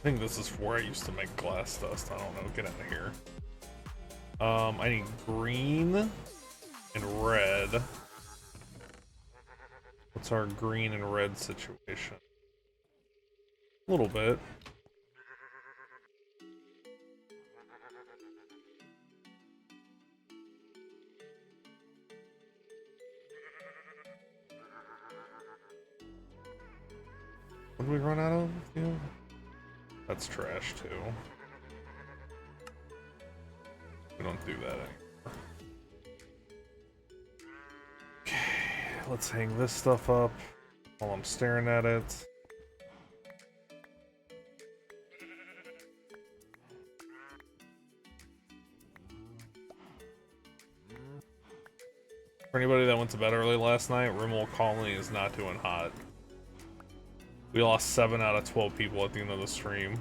I think this is where I used to make glass dust. I don't know. Get out of here. I need green and red. What's our green and red situation? A little bit. What did we run out of? Yeah. That's trash too. We don't do that anymore. Okay, let's hang this stuff up while I'm staring at it. For anybody that went to bed early last night, Rimmel Colony is not doing hot. We lost 7 out of 12 people at the end of the stream.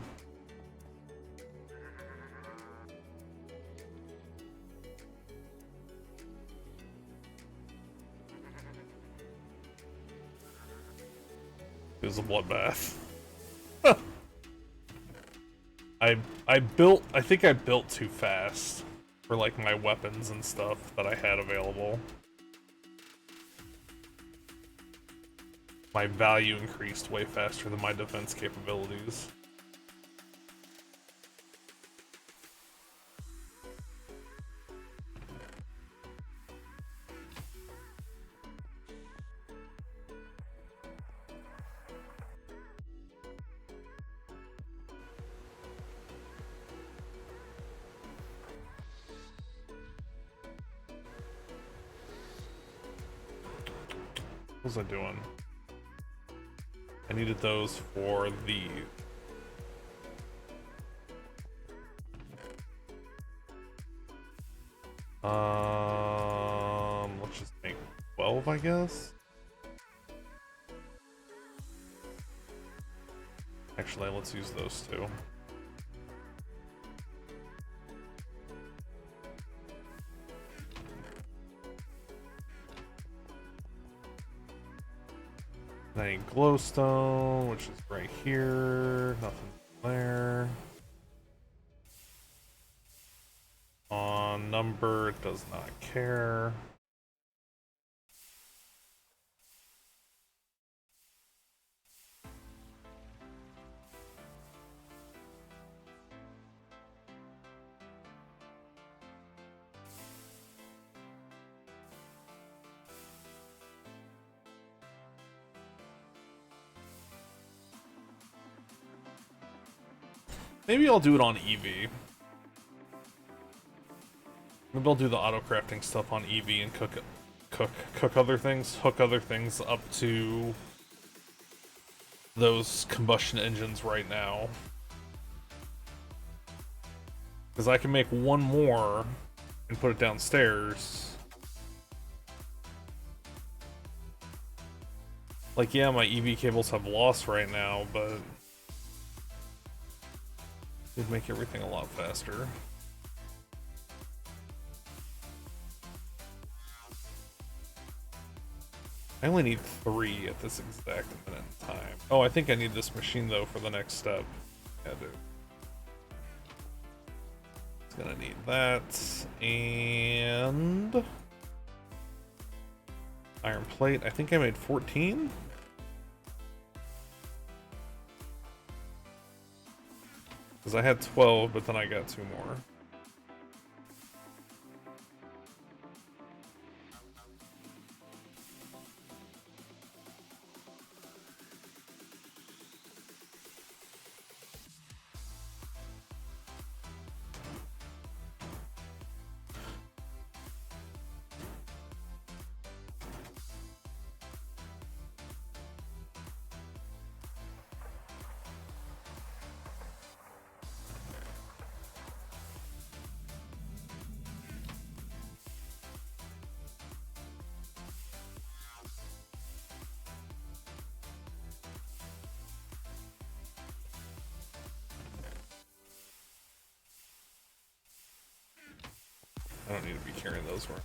It was a bloodbath. I think I built too fast for like my weapons and stuff that I had available. My value increased way faster than my defense capabilities. What was I doing? I needed those for the... let's just make 12, I guess? Actually, let's use those two. I need glowstone, which is right here. Nothing there. On number, it does not care. Maybe I'll do it on EV. Maybe I'll do the auto crafting stuff on EV and cook other things, hook other things up to those combustion engines right now. Because I can make one more and put it downstairs. Like, yeah, my EV cables have loss right now, but it'd make everything a lot faster. I only need 3 at this exact minute in time. Oh, I think I need this machine though for the next step. Yeah, dude. It's gonna need that and iron plate. I think I made 14. Because I had 12, but then I got 2 more. I don't need to be carrying those around.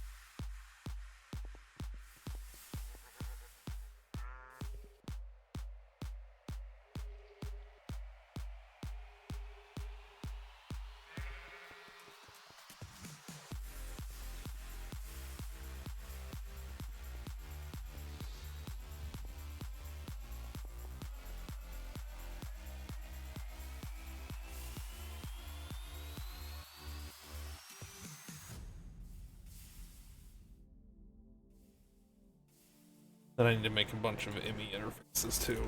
Then I need to make a bunch of IMI interfaces too.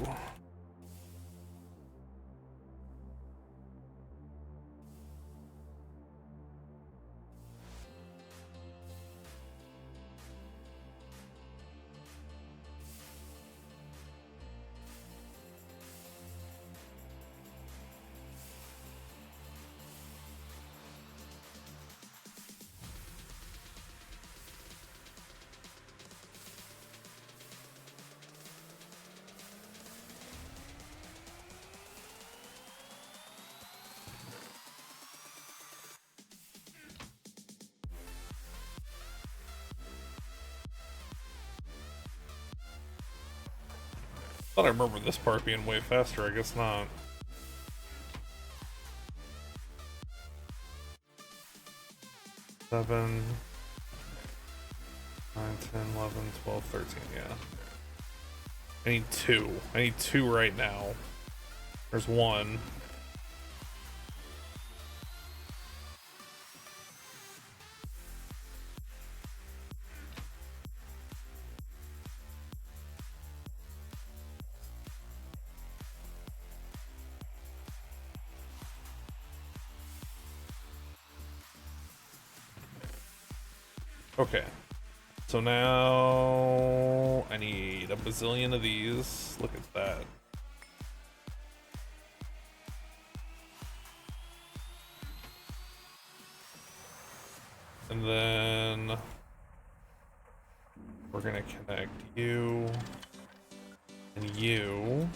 Thought I remember this part being way faster, I guess not. Seven, 9, 10, 11, 12, 13, yeah. I need two. I need two right now. There's one. Okay. So now I need a bazillion of these. Look at that. And then we're gonna connect you and you.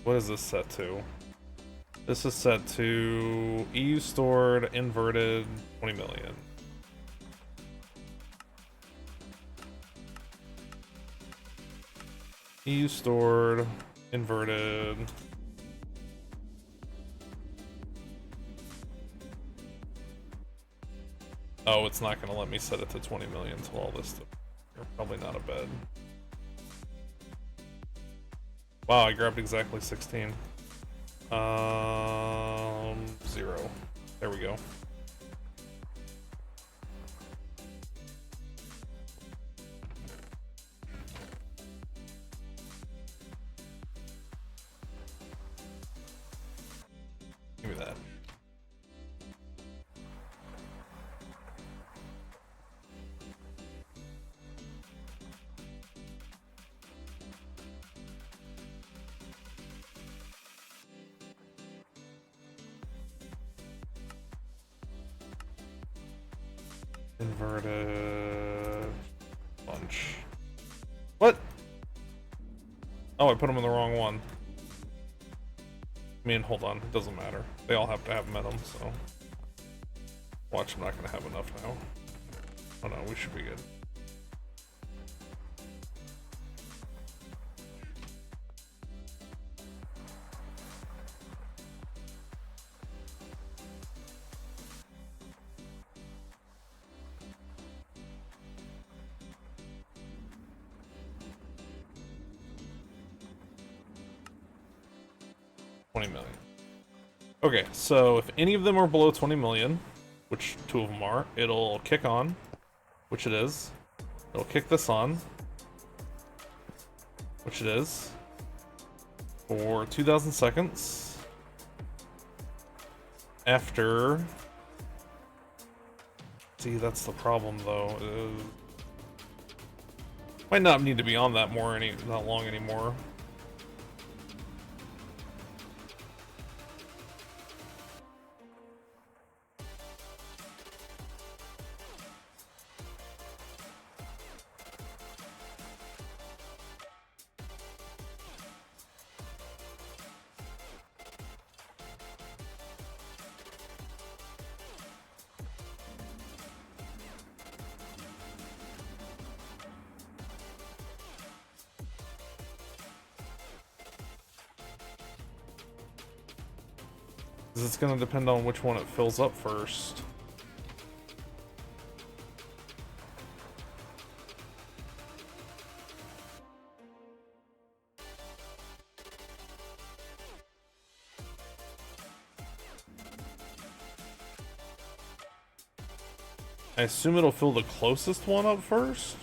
What is this set to? This is set to EU stored inverted 20 million. EU stored inverted. Oh, it's not gonna let me set it to 20 million until all this stuff. You're probably not a bed. Wow, I grabbed exactly 16. 0. There we go. Give me that. Inverted bunch. What? Oh, I put them in the wrong one. I mean, hold on. It doesn't matter. They all have to have minimum, so. Watch, I'm not going to have enough now. Oh no, we should be good. Okay, so if any of them are below 20 million, which two of them are, it'll kick on, which it is. It'll kick this on, which it is, for 2,000 seconds. After... See, that's the problem, though. Might not need to be on that long anymore. It's going to depend on which one it fills up first. I assume it'll fill the closest one up first.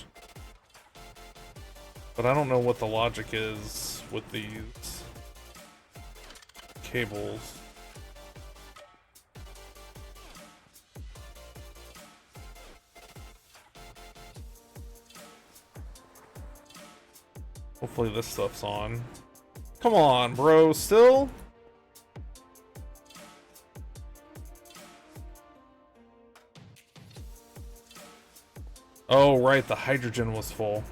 But I don't know what the logic is with these cables. Hopefully this stuff's on. Come on, bro, still? Oh, right, the hydrogen was full.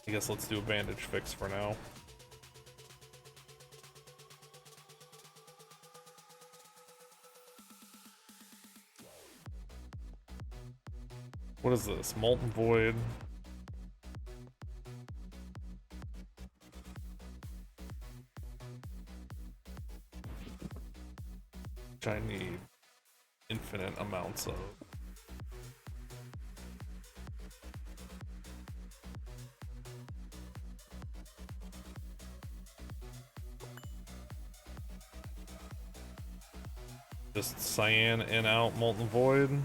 I guess let's do a bandage fix for now. What is this? Molten Void. Which I need infinite amounts of. Just cyan in out Molten Void.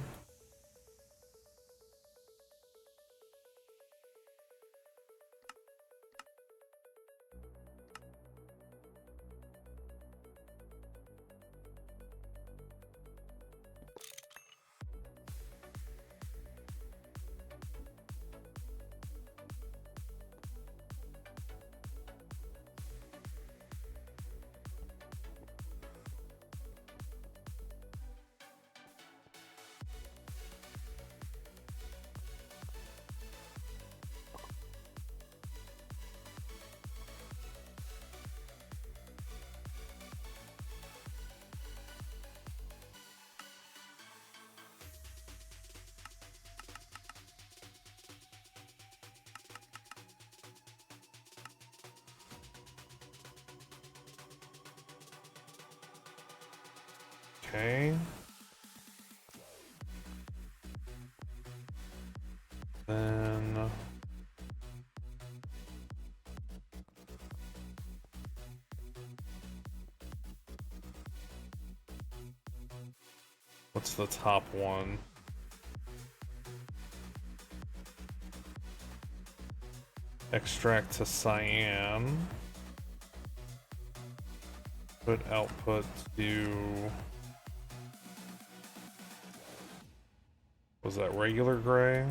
Okay. Then what's the top one? Extract to cyan. Put output to... Was that regular gray?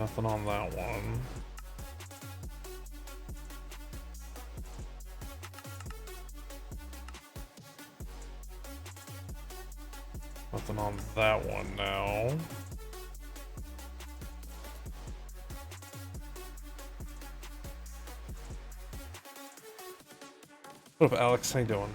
Nothing on that one. Nothing on that one now. What up, Alex? How you doing?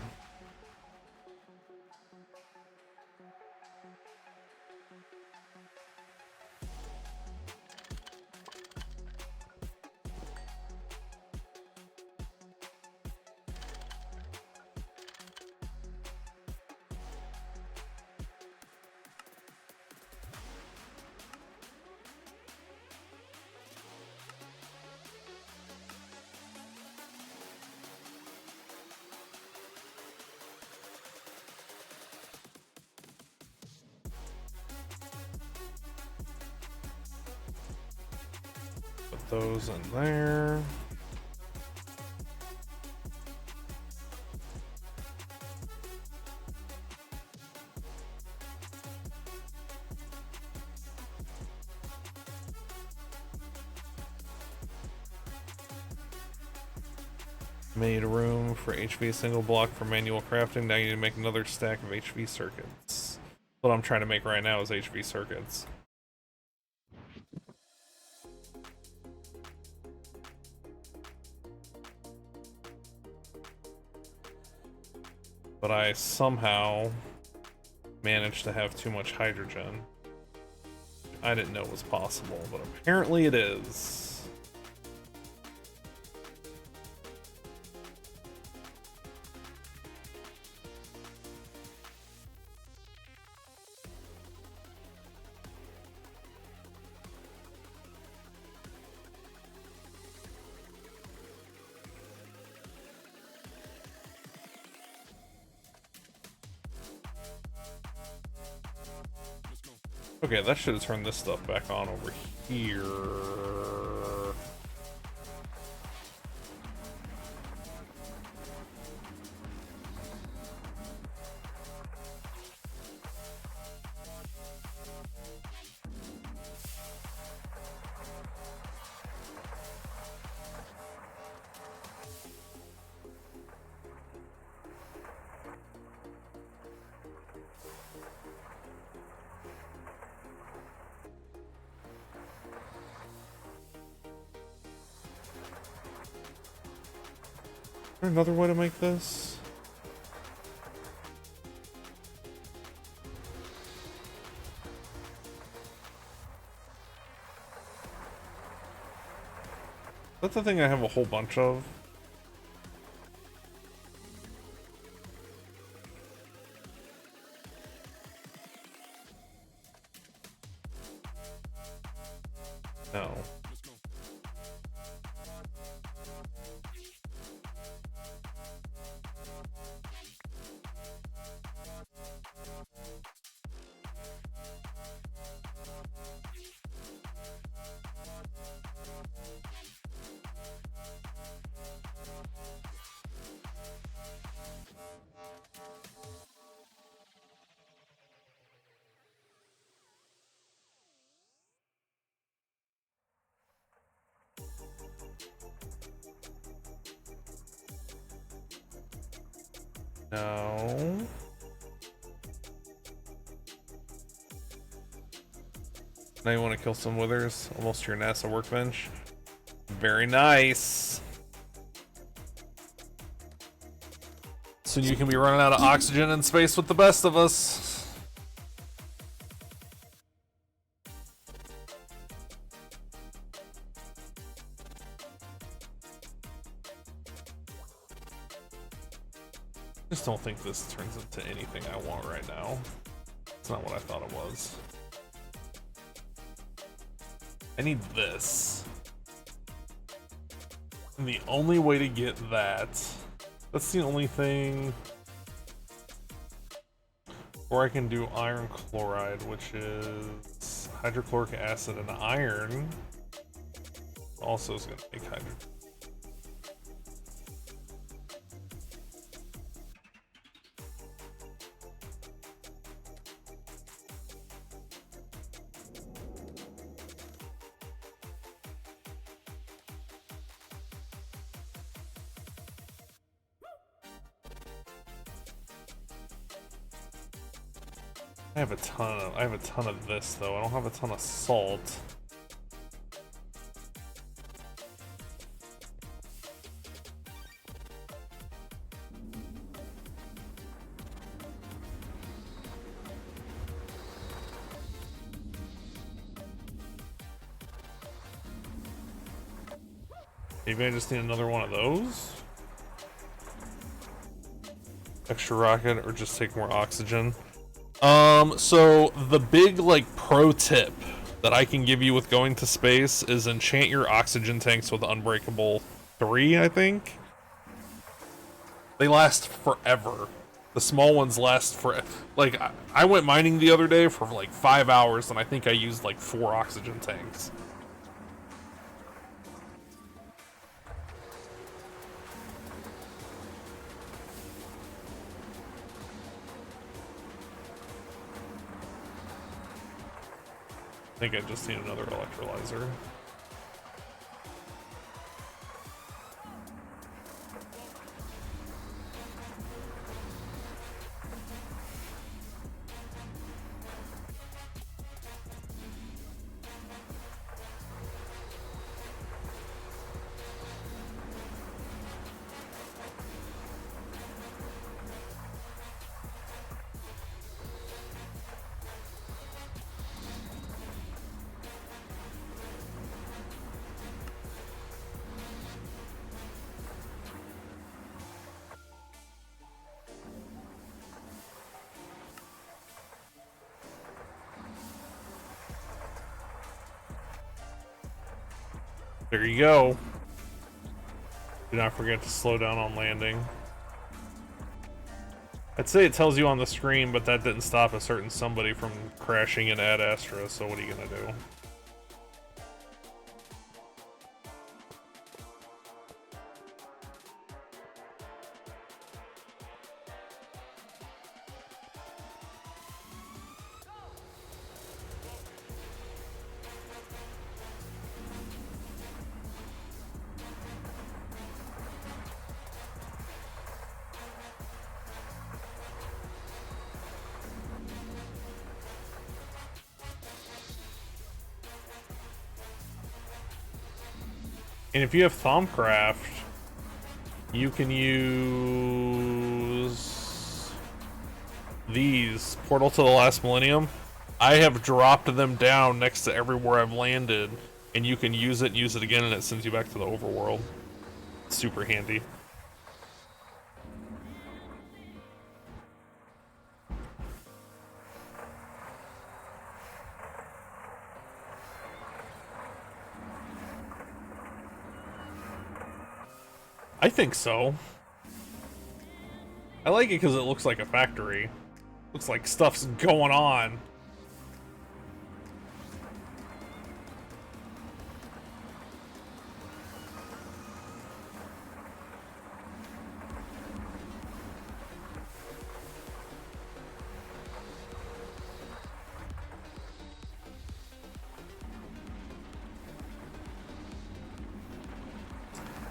Put those in there. Made room for HV single block for manual crafting. Now you need to make another stack of HV circuits. What I'm trying to make right now is HV circuits. But I somehow managed to have too much hydrogen. I didn't know it was possible, but apparently it is. Okay, that should have turned this stuff back on over here. Is there another way to make this? That's the thing I have a whole bunch of. No. No. Now you want to kill some withers, almost to your NASA workbench. Very nice. Soon you can be running out of oxygen in space with the best of us. Just don't think this turns into anything I want right now. It's not what I thought it was. I need this. And the only way to get that, that's the only thing where I can do iron chloride, which is hydrochloric acid and iron. Also is going to make hydrogen. I have a ton of this though. I don't have a ton of salt. Maybe I just need another one of those? Extra rocket or just take more oxygen? So the big, like, pro tip that I can give you with going to space is enchant your oxygen tanks with Unbreakable 3, I think. They last forever. The small ones last for, like, I went mining the other day for like 5 hours and I think I used like 4 oxygen tanks. I think I just need another electrolyzer. There you go. Do not forget to slow down on landing. I'd say it tells you on the screen, but that didn't stop a certain somebody from crashing in Ad Astra, so what are you gonna do? And if you have Thaumcraft, you can use these. Portal to the Last Millennium. I have dropped them down next to everywhere I've landed, and you can use it and use it again, and it sends you back to the overworld. Super handy. I think so. I like it because it looks like a factory. Looks like stuff's going on.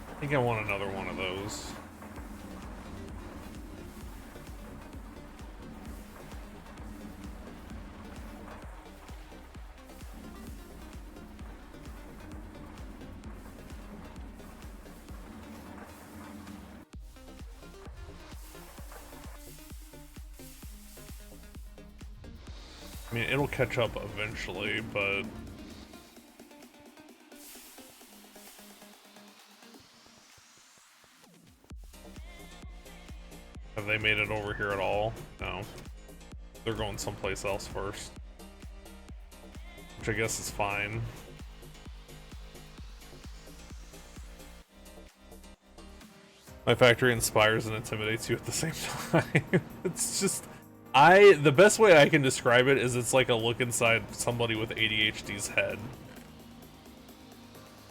I think I want another one of those. I mean, it'll catch up eventually, but... Have they made it over here at all? No. They're going someplace else first. Which I guess is fine. My factory inspires and intimidates you at the same time. It's just... the best way I can describe it is it's like a look inside somebody with ADHD's head.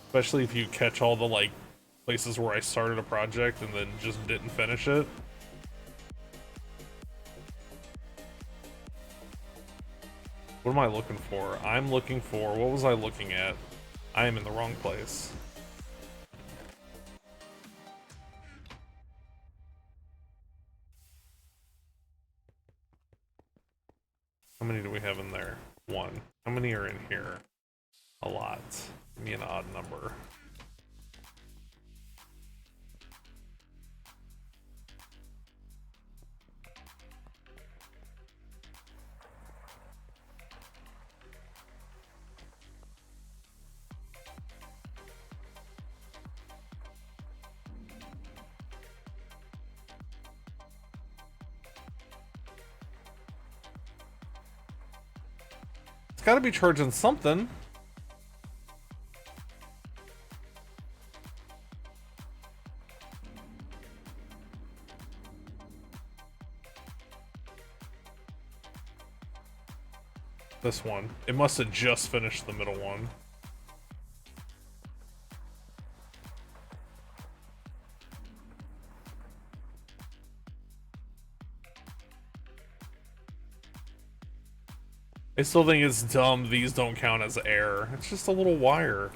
Especially if you catch all the, like, places where I started a project and then just didn't finish it. What am I looking for? I'm looking for... What was I looking at? I am in the wrong place. How many do we have in there? One. How many are in here? A lot. Give me an odd number. It's gotta be charging something. This one. It must have just finished the middle one. I still think it's dumb these don't count as air. It's just a little wire.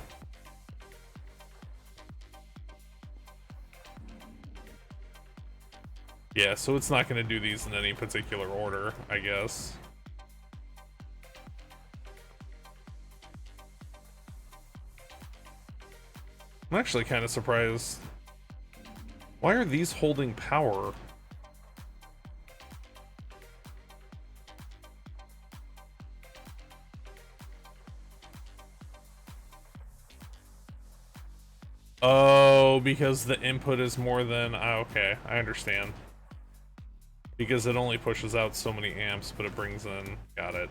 Yeah, so it's not going to do these in any particular order, I guess. I'm actually kind of surprised. Why are these holding power? Oh, because the input is more than... okay, I understand. Because it only pushes out so many amps, but it brings in... got it.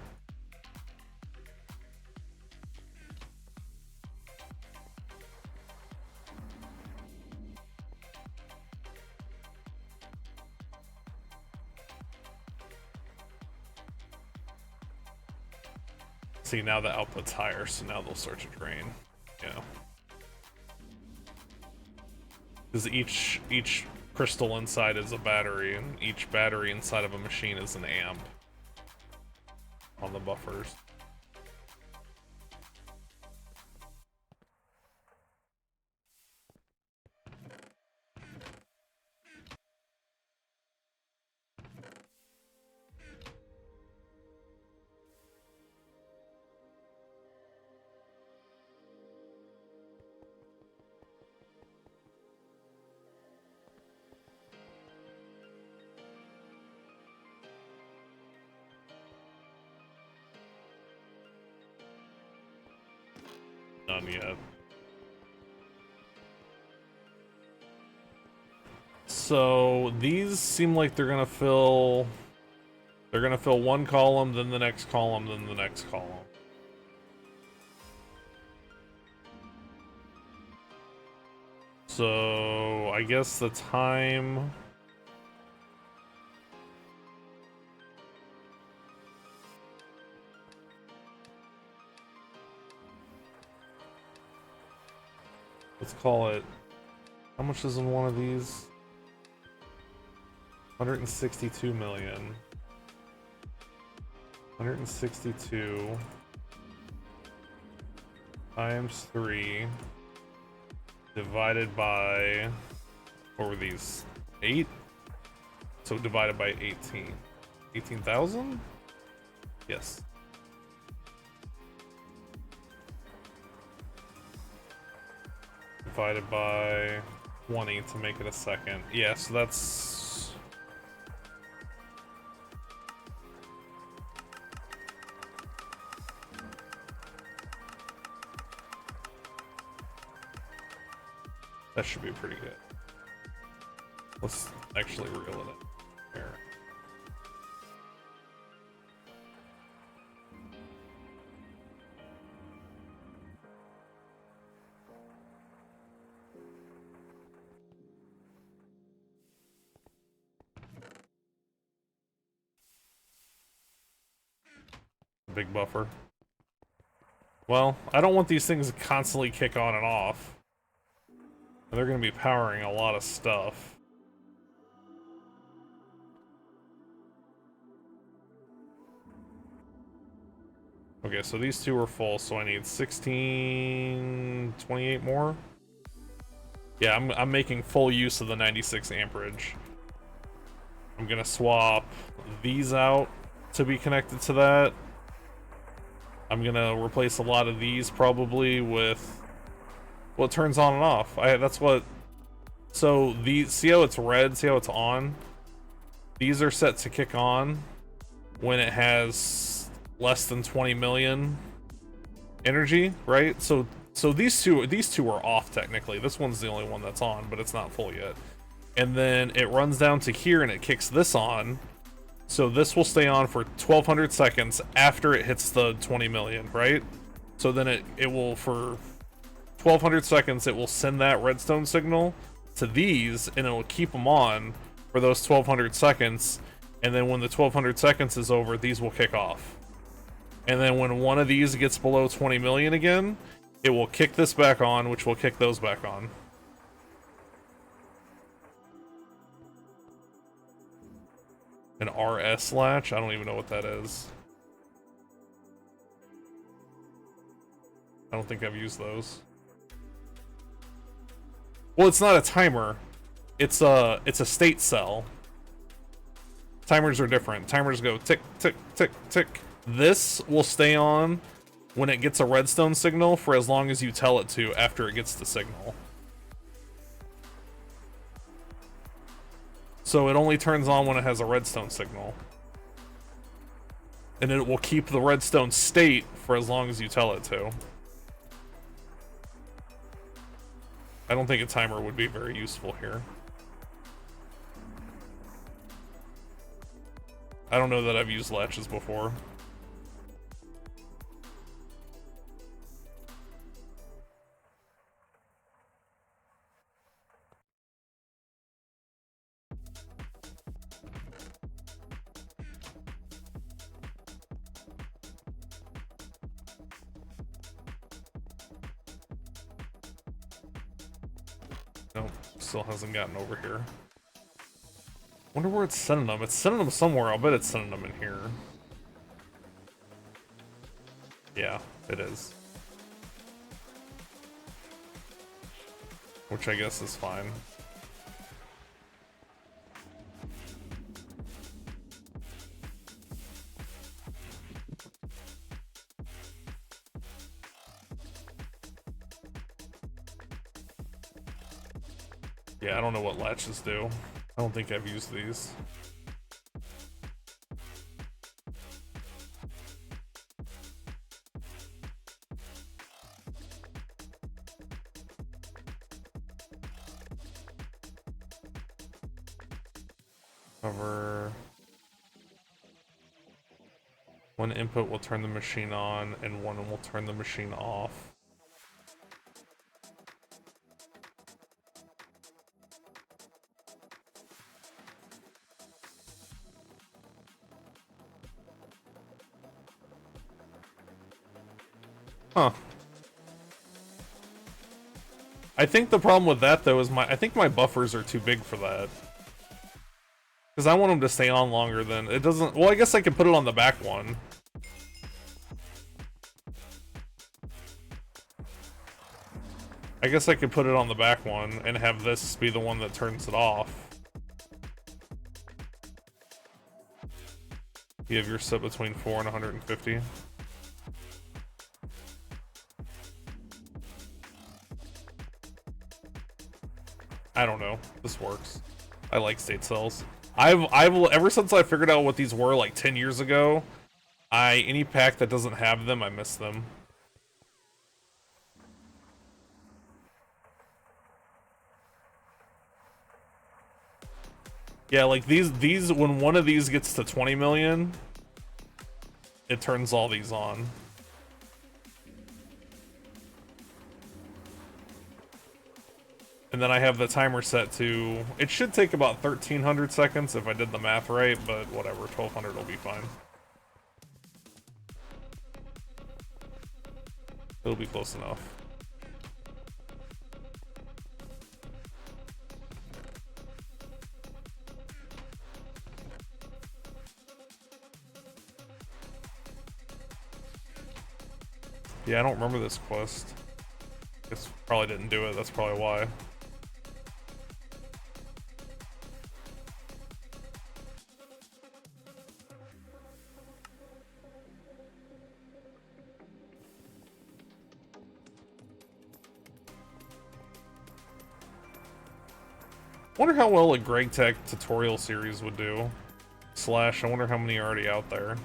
See, now the output's higher, so now they'll start to drain. Yeah. Because each crystal inside is a battery, and each battery inside of a machine is an amp on the buffers. None yet. So these seem like they're gonna fill one column, then the next column, then the next column. So I guess the time... let's call it... how much is in one of these? 162 million. 162 times 3 divided by... what were these? 8? So divided by 18. 18,000? Yes. Divided by 20 to make it a second. Yeah, so that's... that should be pretty good. Let's actually reel it in here. Big buffer. Well, I don't want these things to constantly kick on and off. They're going to be powering a lot of stuff. Okay, so these two are full, so I need 16, 28 more. Yeah, I'm making full use of the 96 amperage. I'm gonna swap these out to be connected to that. I'm gonna replace a lot of these probably with... well, it turns on and off. That's what... so these... see how it's red? See how it's on? These are set to kick on when it has less than 20 million energy, right? So these two are off technically. This one's the only one that's on, but it's not full yet. And then it runs down to here and it kicks this on. So this will stay on for 1200 seconds after it hits the 20 million, right? So then it will, for 1200 seconds, it will send that redstone signal to these and it will keep them on for those 1200 seconds. And then when the 1200 seconds is over, these will kick off. And then when one of these gets below 20 million again, it will kick this back on, which will kick those back on. An RS latch? I don't even know what that is. I don't think I've used those. Well, it's not a timer. It's a state cell. Timers are different. Timers go tick, tick, tick, tick. This will stay on when it gets a redstone signal for as long as you tell it to after it gets the signal. So it only turns on when it has a redstone signal. And it will keep the redstone state for as long as you tell it to. I don't think a timer would be very useful here. I don't know that I've used latches before. Nope, still hasn't gotten over here. Wonder where it's sending them. It's sending them somewhere. I'll bet it's sending them in here. Yeah, it is. Which I guess is fine. Yeah, I don't know what latches do. I don't think I've used these. Cover. One input will turn the machine on, and one will turn the machine off. Huh. I think the problem with that though is I think my buffers are too big for that. Because I want them to stay on longer than it doesn't. Well, I guess I could put it on the back one. I guess I could put it on the back one and have this be the one that turns it off. You have your set between 4 and 150. I don't know. This works. I like state cells. I've ever since I figured out what these were like 10 years ago, any pack that doesn't have them, I miss them. Yeah, like these when one of these gets to 20 million, it turns all these on. And then I have the timer set to, it should take about 1300 seconds if I did the math right, but whatever, 1200 will be fine. It'll be close enough. Yeah, I don't remember this quest. Guess probably didn't do it, that's probably why. Wonder how well a Greg Tech tutorial series would do. Slash, I wonder how many are already out there.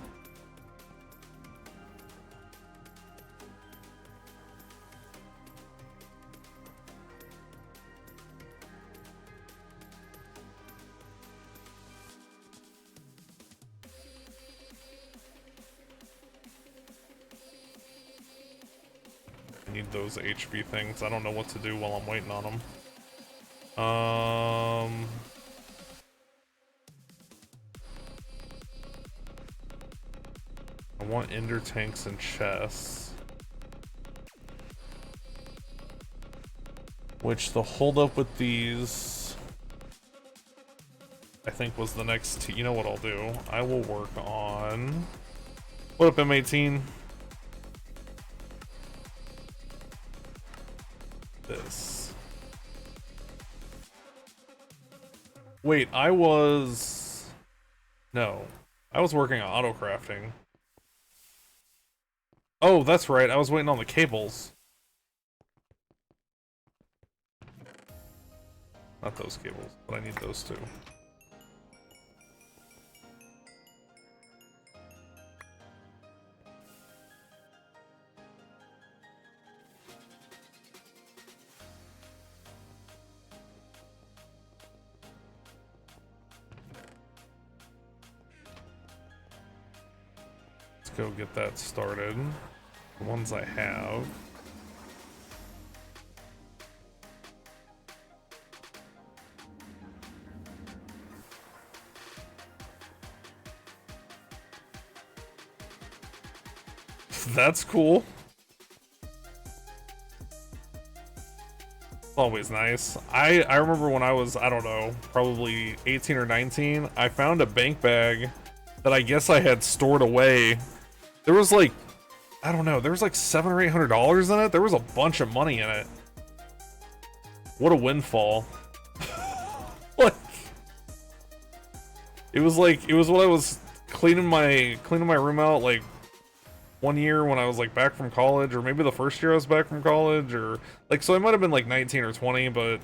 I need those HP things. I don't know what to do while I'm waiting on them. I want ender tanks and chests. Which the holdup with these, I think, was the next. You know what I'll do? I will work on. What up, M18? this. Wait, I was... No. I was working on auto crafting. Oh, that's right. I was waiting on the cables. Not those cables, but I need those too. Let's go get that started. The ones I have. That's cool. Always nice. I remember when I was, I don't know, probably 18 or 19, I found a bank bag that I guess I had stored away. There was like, I don't know, there was like $700 or $800 in it. There was a bunch of money in it. What a windfall. Like, it was when I was cleaning my room out like one year when I was like back from college, or maybe the first year I was back from college, or like, so I might have been like 19 or 20, but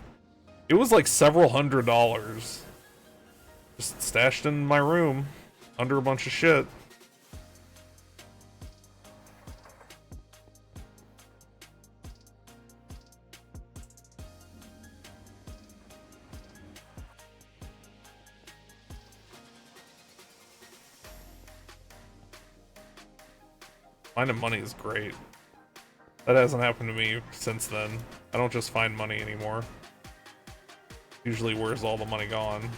it was like several $100s just stashed in my room under a bunch of shit. Finding money is great. That hasn't happened to me since then. I don't just find money anymore. Usually, where's all the money gone?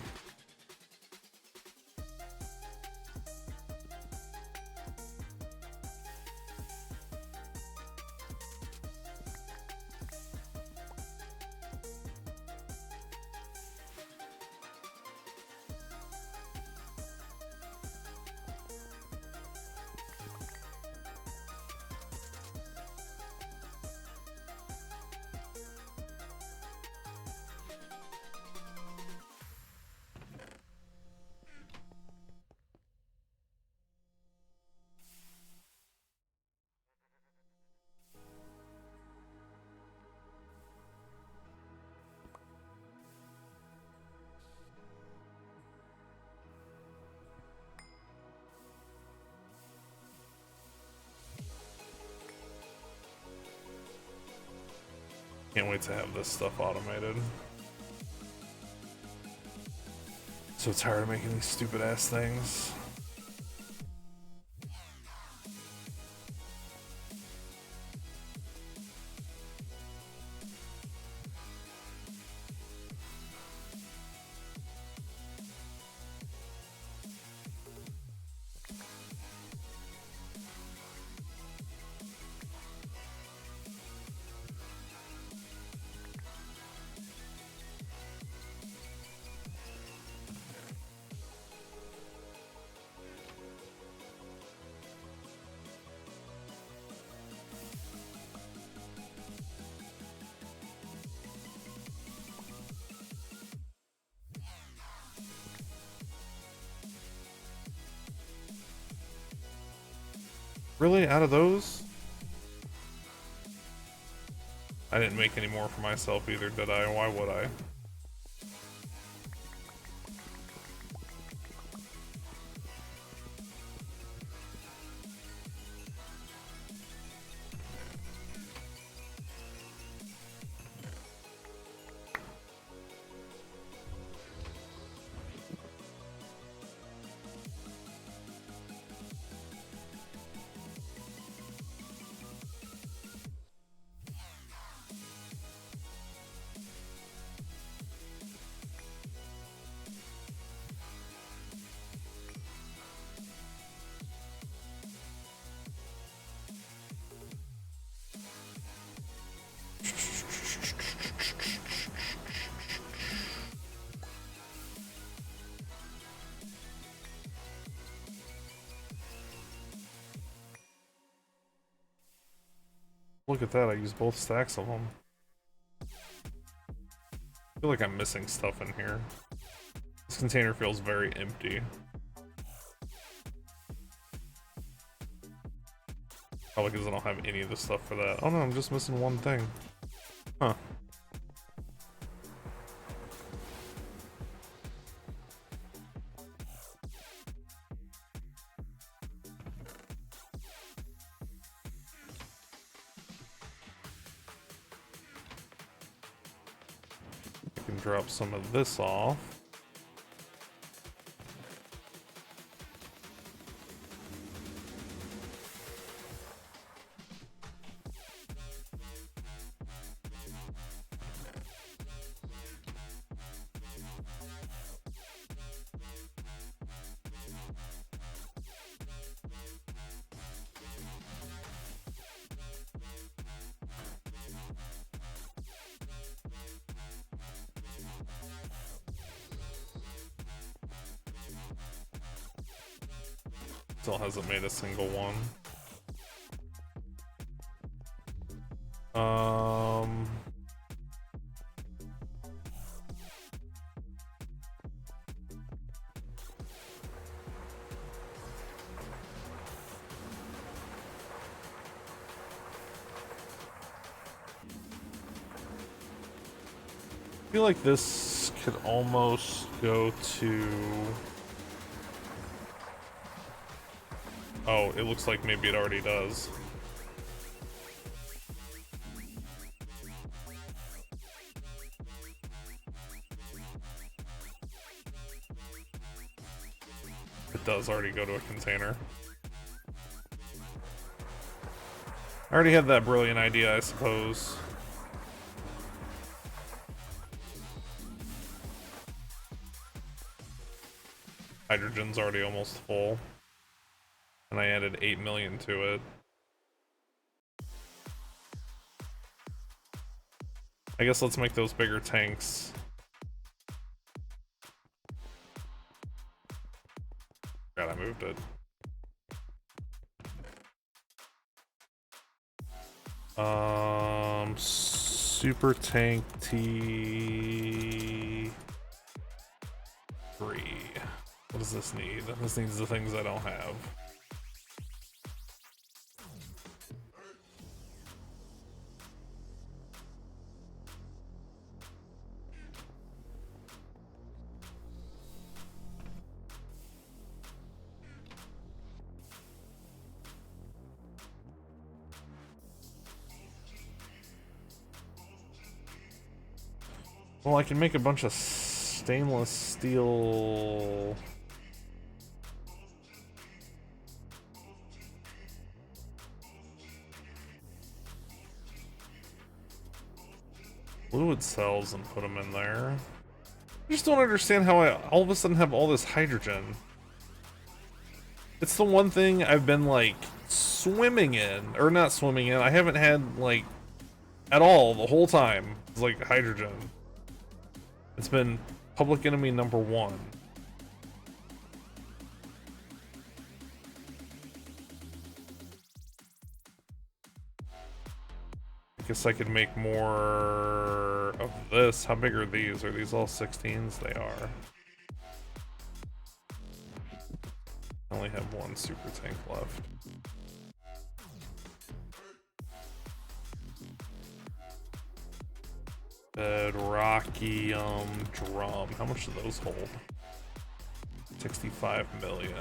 Can't wait to have this stuff automated. So tired of making these stupid ass things. Really? Out of those? I didn't make any more for myself either, did I? Why would I? Look at that, I used both stacks of them. feel like I'm missing stuff in here. This container feels very empty. Probably because I don't have any of the stuff for that. Oh no, I'm just missing one thing. Huh. I can drop some of this off. Still hasn't made a single one. I feel like this could almost go to... Oh, it looks like maybe it already does. It does already go to a container. I already had that brilliant idea, I suppose. Hydrogen's already almost full. And I added 8 million to it. I guess let's make those bigger tanks. God, I moved it. Super tank T3. What does this need? This needs the things I don't have. Well, I can make a bunch of stainless steel... fluid cells and put them in there. I just don't understand how I all of a sudden have all this hydrogen. It's the one thing I've been like swimming in, or not swimming in, I haven't had like at all the whole time. It's like hydrogen. It's been public enemy number 1. I guess I could make more of this. How big are these? Are these all 16s? They are. I only have one super tank left. Bedrockium drum. How much do those hold? 65 million.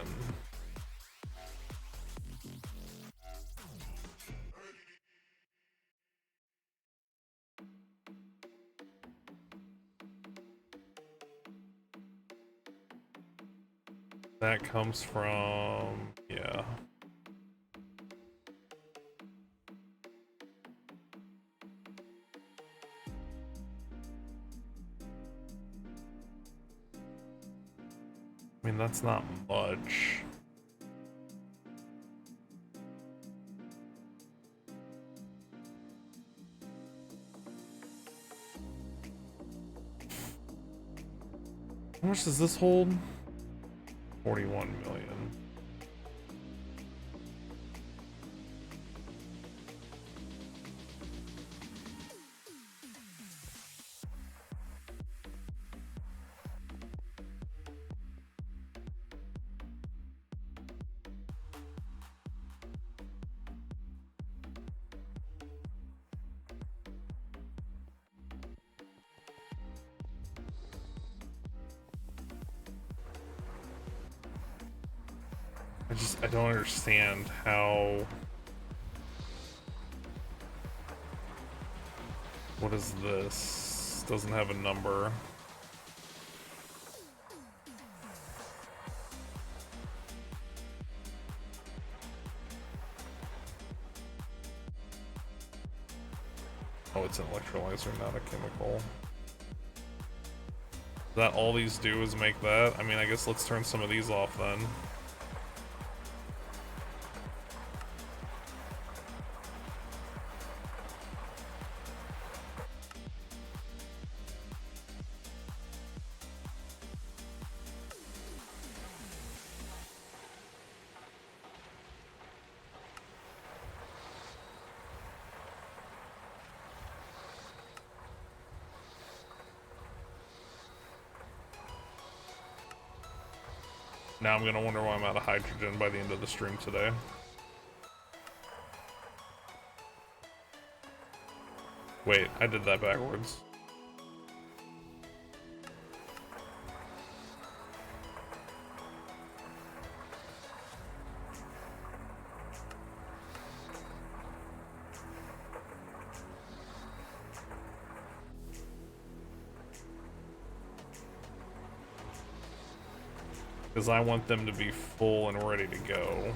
That comes from, yeah. I mean, that's not much. How much does this hold? 41 million. I don't understand how... What is this? Doesn't have a number. Oh, it's an electrolyzer, not a chemical. Is that all these do is make that? I mean, I guess let's turn some of these off then. Now I'm gonna wonder why I'm out of hydrogen by the end of the stream today. Wait, I did that backwards. Because I want them to be full and ready to go.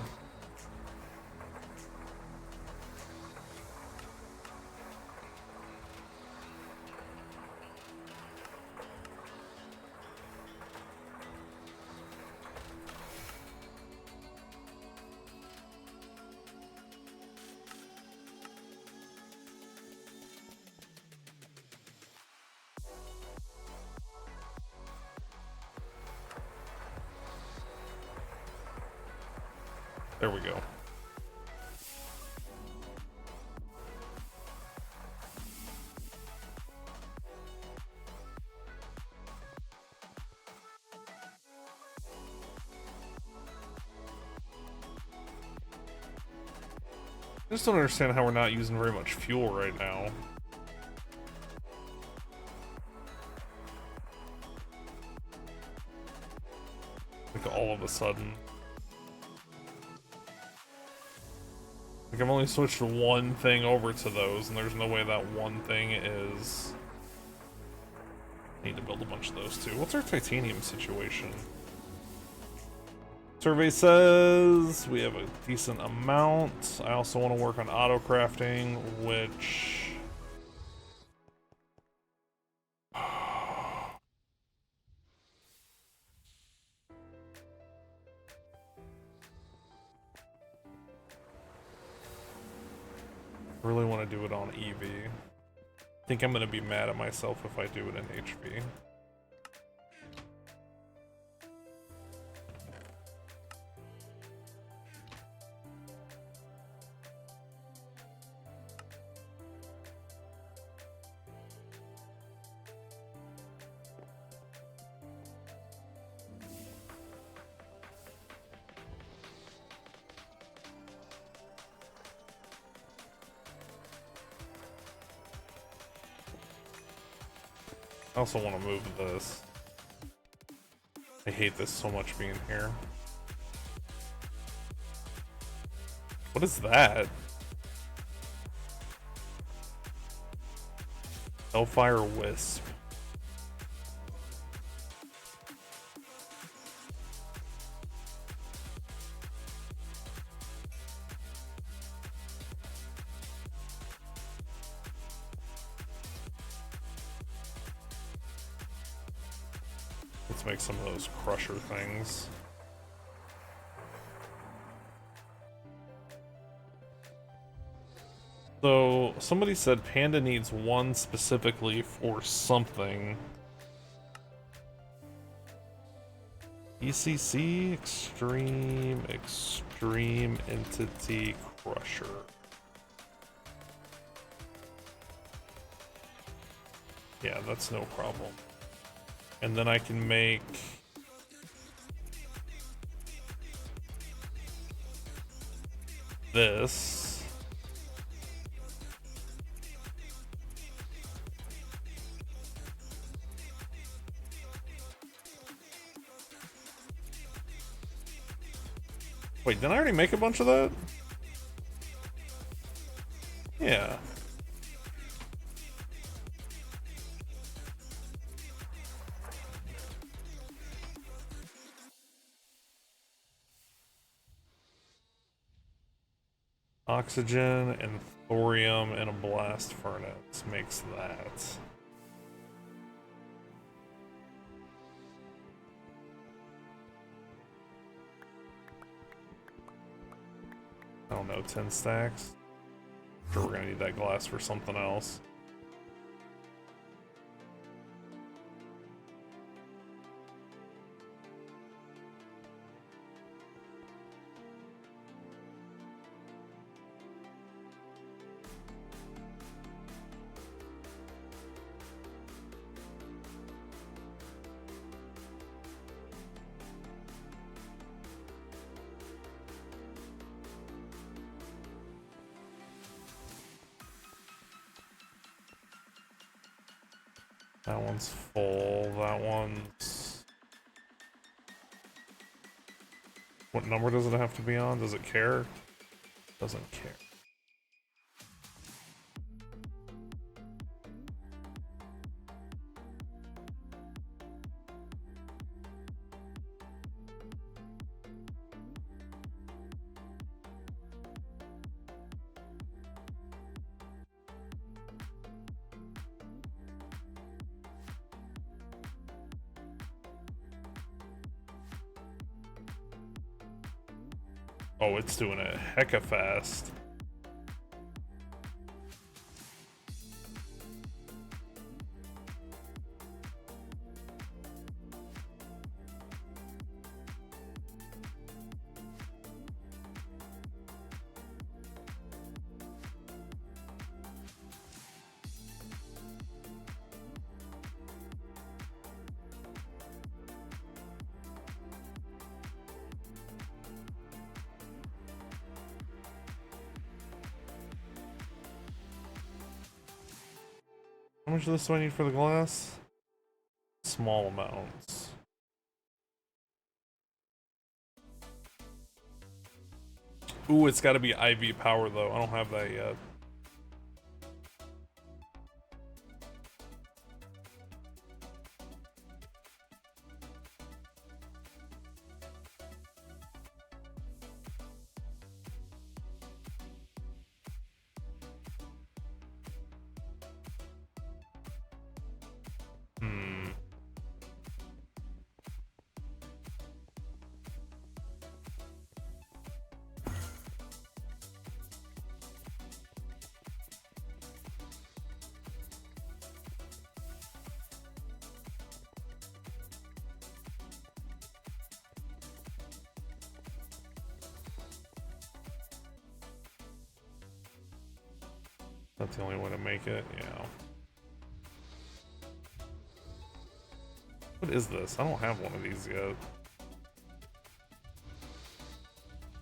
There we go. I just don't understand how we're not using very much fuel right now. Like all of a sudden. Like I've only switched one thing over to those, and there's no way that one thing is... I need to build a bunch of those too. What's our titanium situation? Survey says we have a decent amount. I also want to work on auto crafting, which... really want to do it on EV. I think I'm going to be mad at myself if I do it in HV. I also want to move this. I hate this so much being here. What is that? Hellfire Wisp. Let's make some of those crusher things. So, somebody said Panda needs one specifically for something. ECC Extreme Entity Crusher. Yeah, that's no problem. And then I can make this. Wait, didn't I already make a bunch of that? Yeah. Oxygen and thorium in a blast furnace makes that. I don't know, 10 stacks? Sure, we're gonna need that glass for something else. That one's full, that one's... What number does it have to be on? Does it care? Doesn't care. Oh, it's doing it hecka fast. How much of this do I need for the glass? Small amounts. Ooh, it's gotta be IV power though. I don't have that yet. That's the only way to make it, yeah. What is this? I don't have one of these yet.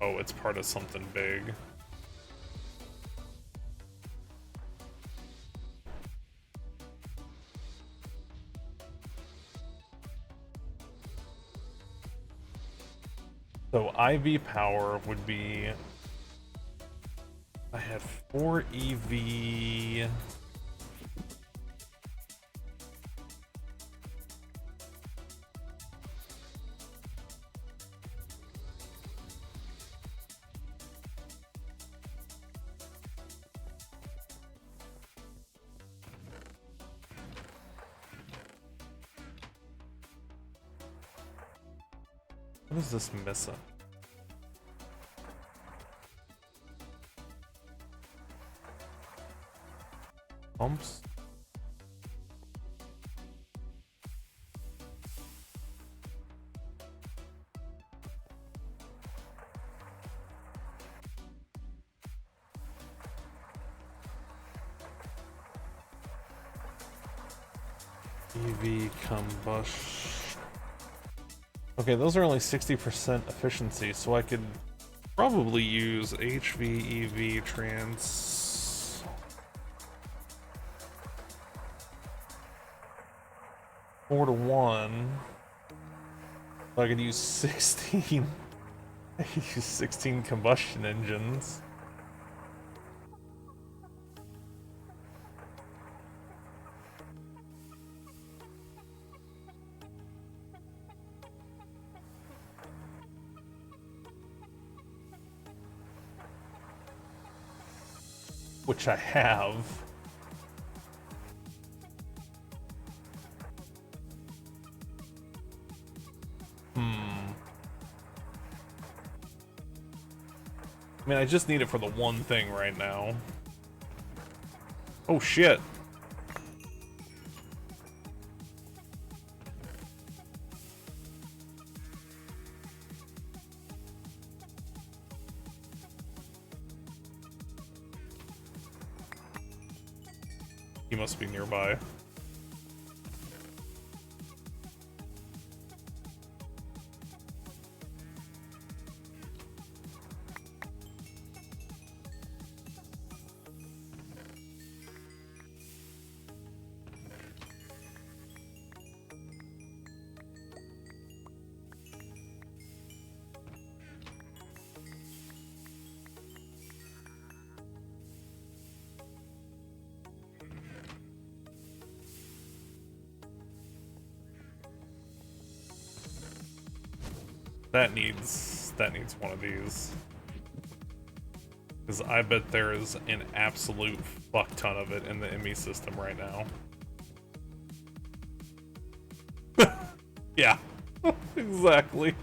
Oh, it's part of something big. So IV power would be... I had 4 EV... What is this missing? Pumps? EV combustion. Okay, those are only 60% efficiency, so I could probably use HV, EV, trans... 4 to 1. So I could use 16. Use 16 combustion engines. Which I have. I mean, I just need it for the one thing right now. Oh shit. He must be nearby. That needs one of these. Because I bet there is an absolute fuck ton of it in the ME system right now. Yeah, exactly.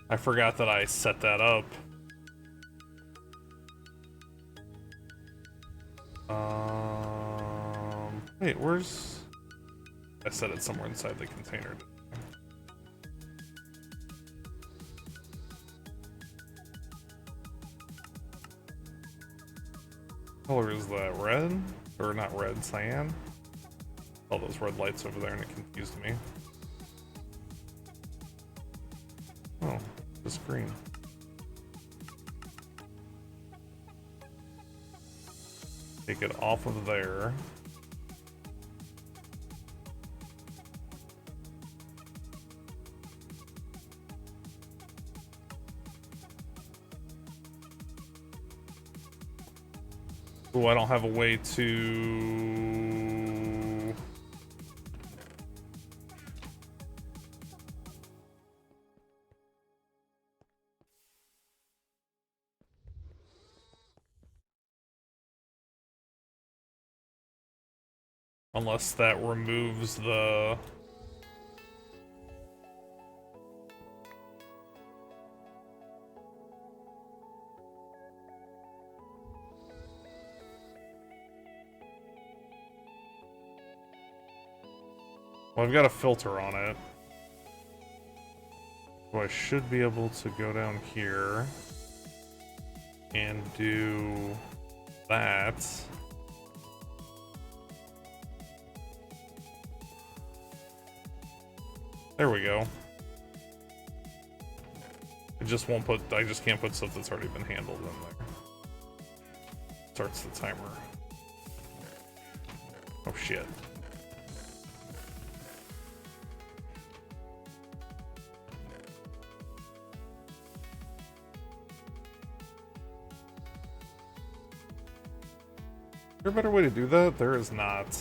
I forgot that I set that up. Wait, where's... I set it somewhere inside the container. What color is that? Red? Or not red, cyan? All those red lights over there and it confused me. Oh, this green. Take it off of there. Oh, I don't have a way to... Unless that removes the... Well, I've got a filter on it. So I should be able to go down here and do that. There we go. It just won't put, I just can't put stuff that's already been handled in there. Starts the timer. Oh shit. Is there a better way to do that? There is not.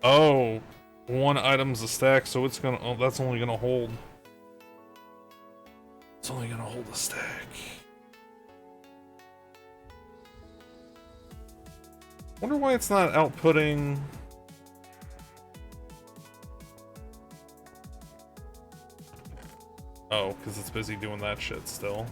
Oh, one item's a stack, so it's gonna, oh, that's only gonna hold. It's only gonna hold a stack. Wonder why it's not outputting. Oh, because it's busy doing that shit still.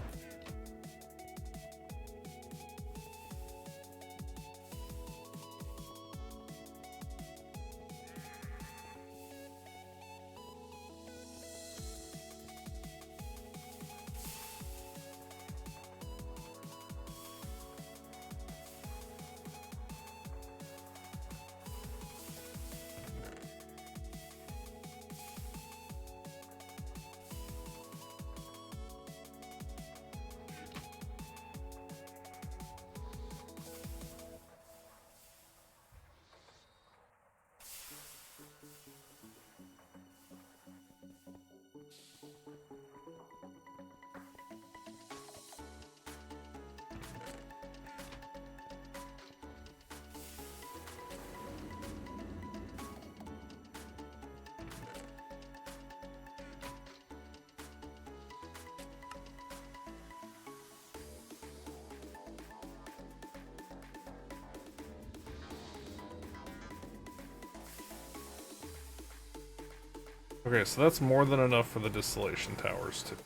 Okay, so that's more than enough for the distillation towers too.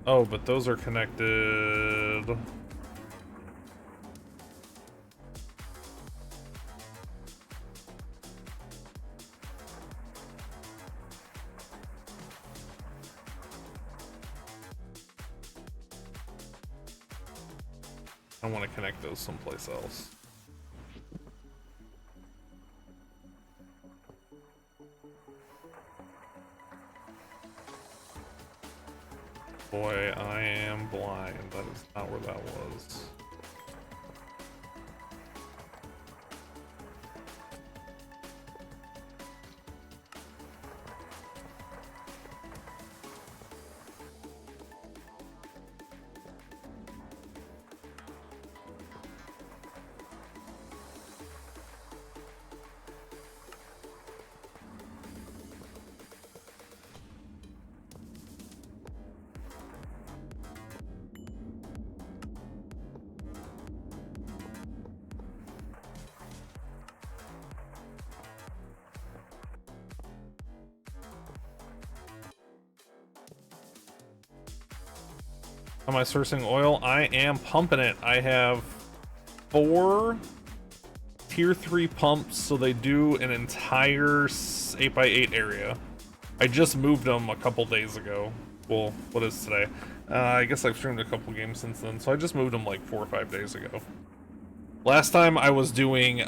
Oh, but those are connected. I want to connect those someplace else. Boy, I am blind. That is not where that was. Am I sourcing oil? I am pumping it. I have 4 tier 3 pumps, so they do an entire 8x8 area. I just moved them a couple days ago. Well, what is today? I guess I've streamed a couple games since then, so I just moved them like 4 or 5 days ago. Last time I was doing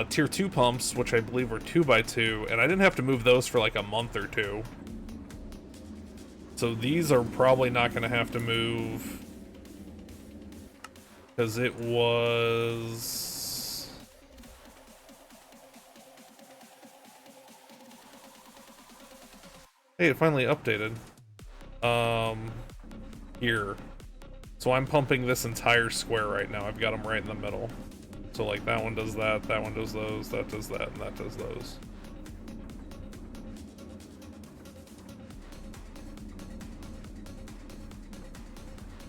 tier 2 pumps, which I believe were 2x2, and I didn't have to move those for like a month or 2. So these are probably not going to have to move, because it was... Hey, it finally updated. Here. So I'm pumping this entire square right now. I've got them right in the middle. So like that one does that one does those, that does that, and that does those.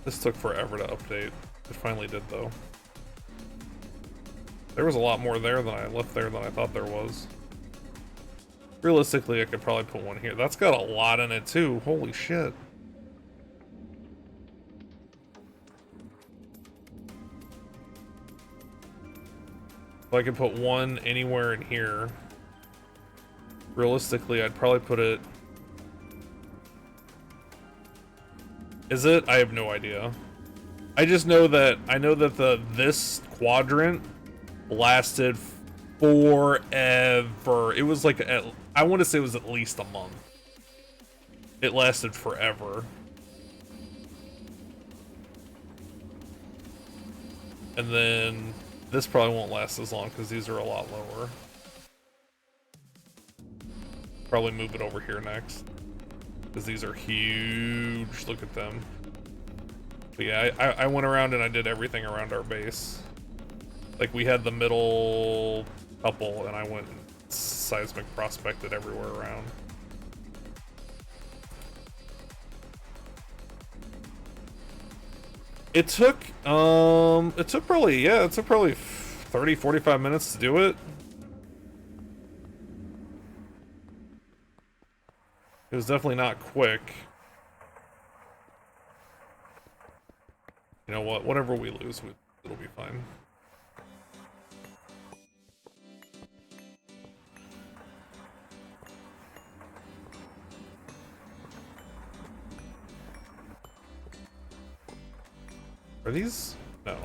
This took forever to update. It finally did, though. There was a lot more there than I left there than I thought there was. Realistically, I could probably put one here. That's got a lot in it, too. Holy shit. If I could put one anywhere in here, realistically, I'd probably put it... Is it? I have no idea. I just know that this quadrant lasted forever. It was like I want to say it was at least a month. It lasted forever. And then this probably won't last as long because these are a lot lower. Probably move it over here next. Because these are huge. Look at them. But yeah, I went around and I did everything around our base. Like we had the middle couple and I went and seismic prospected everywhere around. It took probably 30-45 minutes to do it. It was definitely not quick. You know what? Whatever we lose, it'll be fine. Are these? No.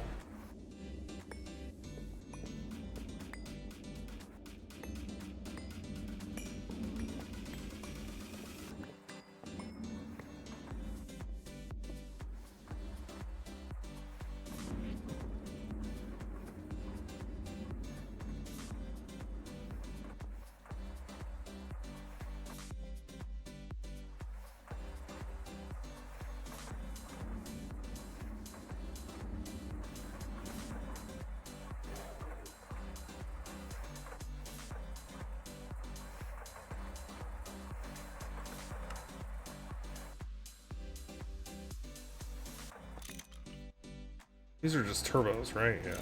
These are just turbos, right? Yeah.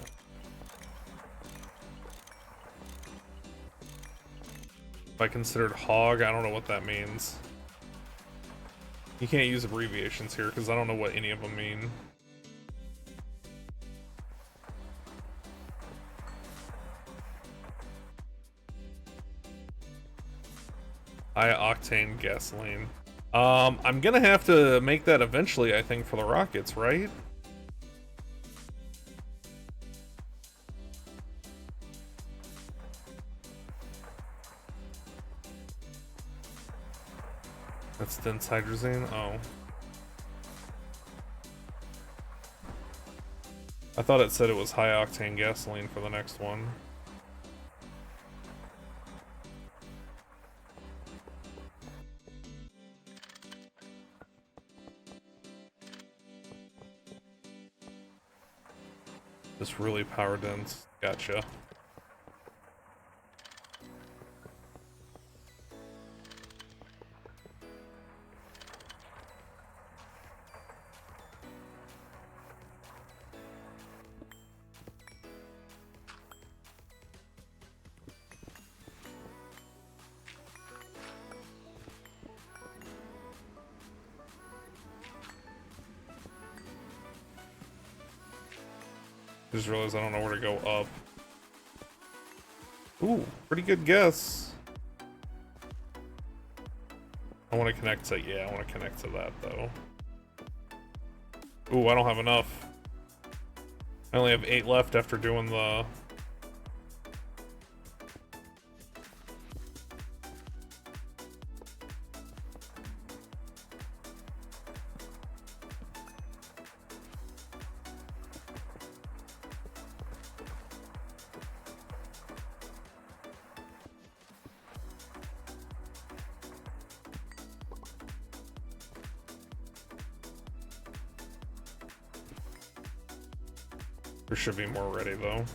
If I considered hog, I don't know what that means. You can't use abbreviations here because I don't know what any of them mean. High octane gasoline. I'm gonna have to make that eventually, I think, for the rockets, right? That's dense hydrazine? Oh. I thought it said it was high octane gasoline for the next one. Just really power dense. Gotcha. Just realized I don't know where to go up. Ooh, pretty good guess. I want to connect to, yeah, I want to connect to that though. Ooh, I don't have enough. I only have 8 left after doing the... There should be more ready though.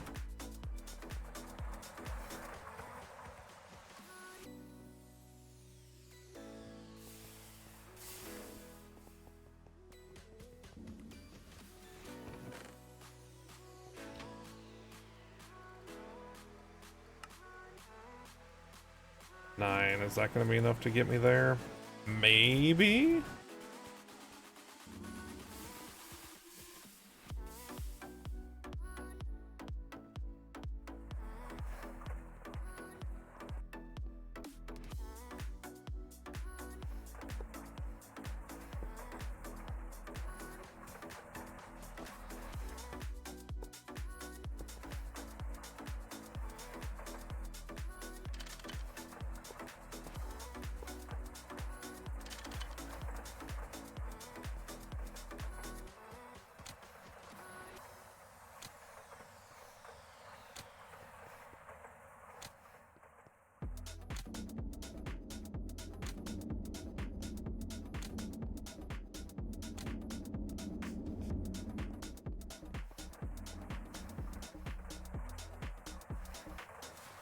Nine, is that gonna be enough to get me there? Maybe?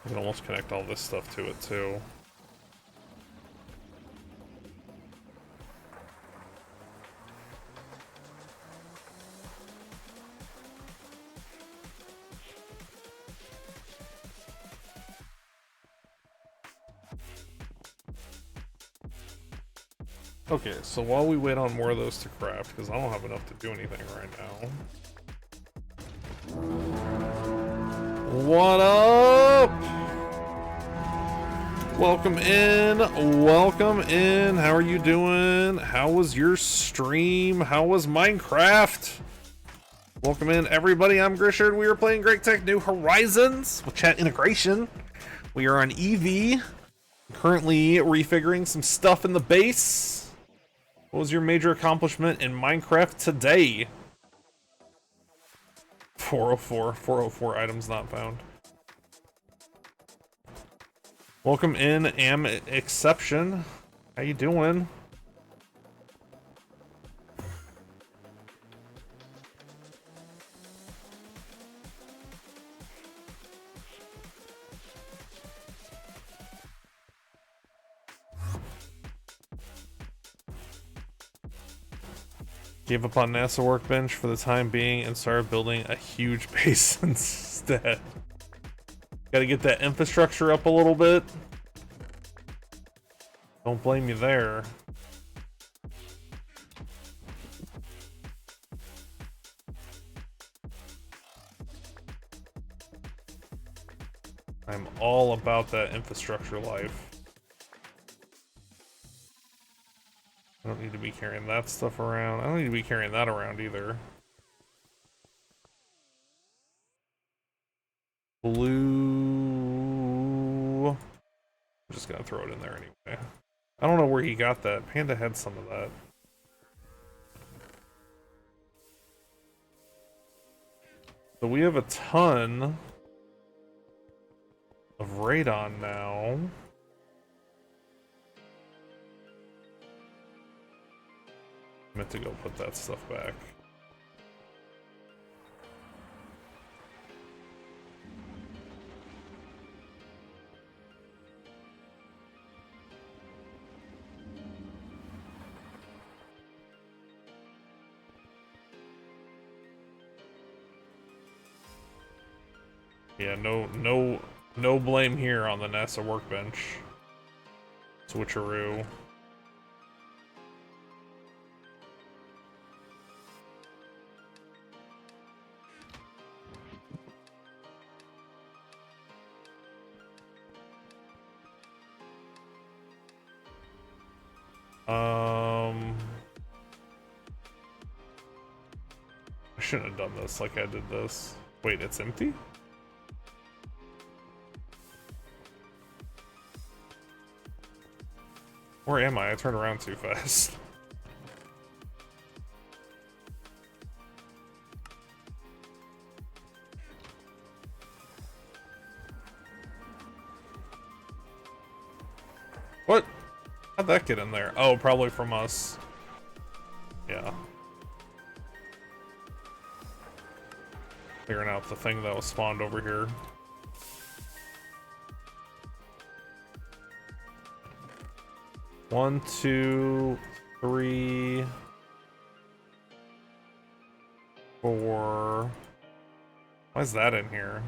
I can almost connect all this stuff to it too. Okay, so while we wait on more of those to craft, because I don't have enough to do anything right now. What up? Welcome in, welcome in. How are you doing? How was your stream? How was Minecraft? Welcome in, everybody. I'm Grishard. We are playing Great Tech New Horizons with chat integration. We are on EV. Currently refiguring some stuff in the base. What was your major accomplishment in Minecraft today? 404 items not found. Welcome in, Am Exception. How you doing? Gave up on NASA workbench for the time being and started building a huge base instead. Gotta get that infrastructure up a little bit. Don't blame you there. I'm all about that infrastructure life. I don't need to be carrying that stuff around. I don't need to be carrying that around either. Blue. I'm just gonna throw it in there anyway. I don't know where he got that. Panda had some of that. So we have a ton of radon now. I meant to go put that stuff back. Yeah, no blame here on the NASA workbench. Switcheroo. I shouldn't have done this like I did this. Wait, it's empty? Where am I? I turned around too fast. What? How'd that get in there? Oh, probably from us. Yeah. Figuring out the thing that was spawned over here. One, two, three, four. Why is that in here?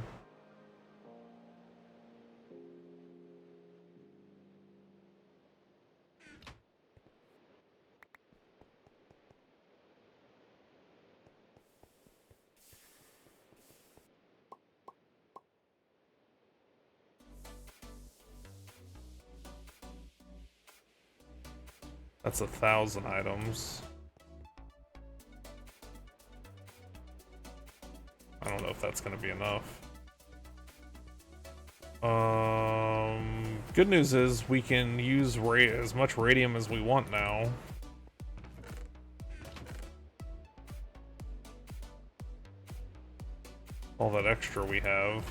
That's 1,000 items. I don't know if that's gonna be enough. Good news is we can use as much radium as we want now. All that extra we have.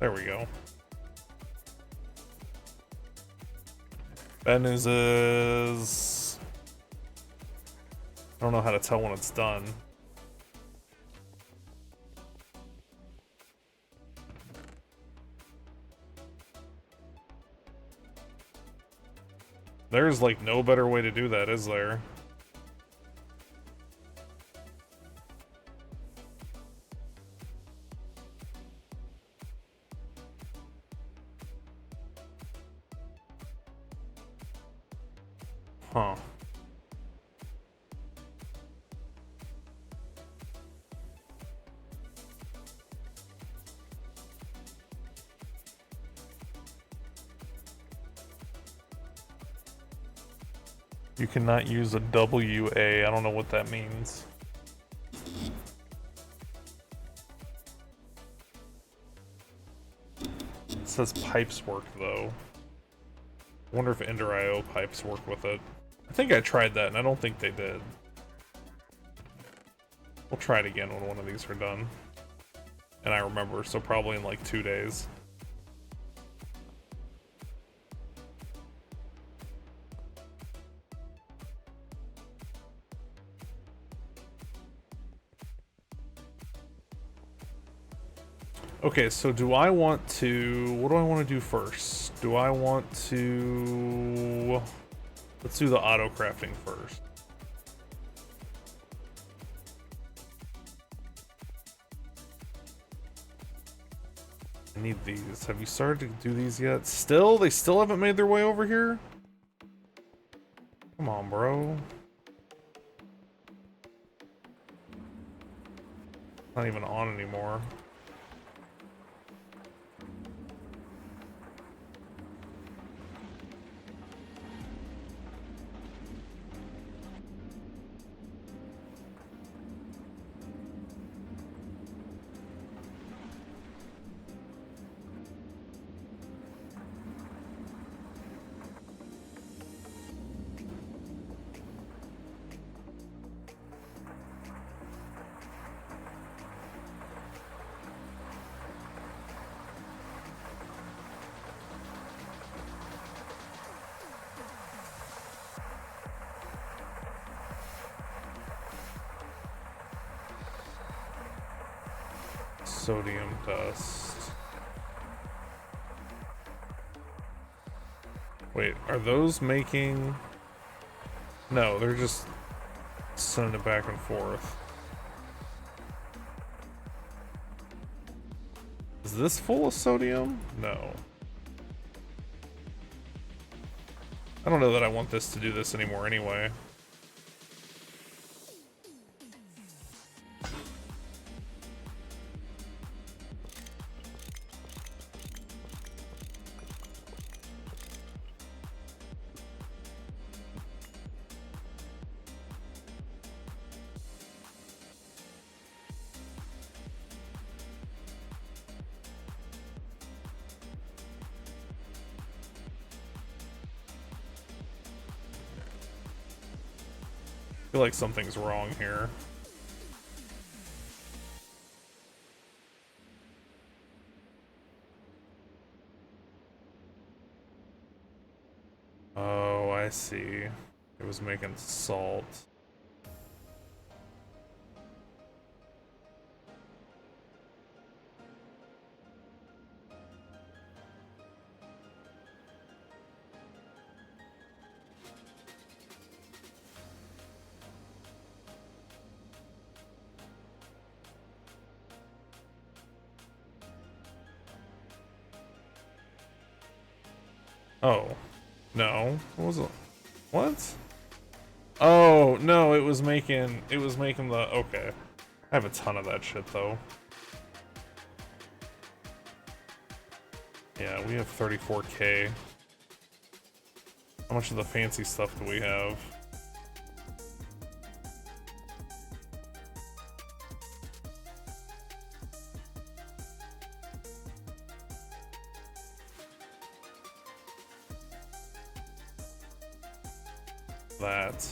There we go. Bad news is I don't know how to tell when it's done. There's like no better way to do that, is there? Huh. You cannot use a WA. I don't know what that means. It says pipes work though. I wonder if Ender IO pipes work with it. I think I tried that and I don't think they did. We'll try it again when one of these are done. And I remember, so probably in like 2 days. Okay, so do I want to... What do I want to do first? Do I want to... Let's do the auto crafting first. I need these. Have you started to do these yet? Still? They still haven't made their way over here? Come on, bro. Not even on anymore. Sodium dust. Wait, are those making... No, they're just sending it back and forth. Is this full of sodium? No. I don't know that I want this to do this anymore anyway. I feel like something's wrong here. Oh, I see. It was making salt. Oh. No. What was it? What? Oh, no, it was making the... Okay. I have a ton of that shit, though. Yeah, we have 34K. How much of the fancy stuff do we have? That.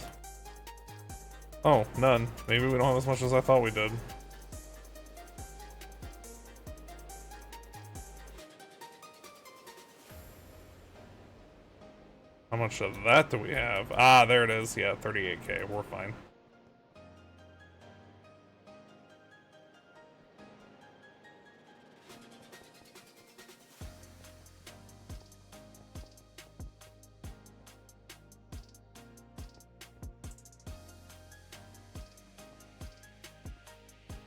Oh, none. Maybe we don't have as much as I thought we did. How much of that do we have? Ah, there it is. Yeah, 38K. We're fine.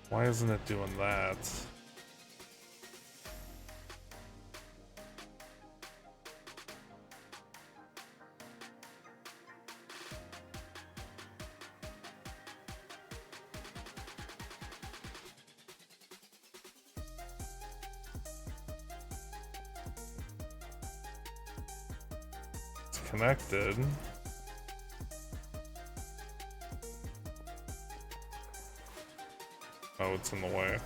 Why isn't it doing that? It's connected. Oh, it's in the way.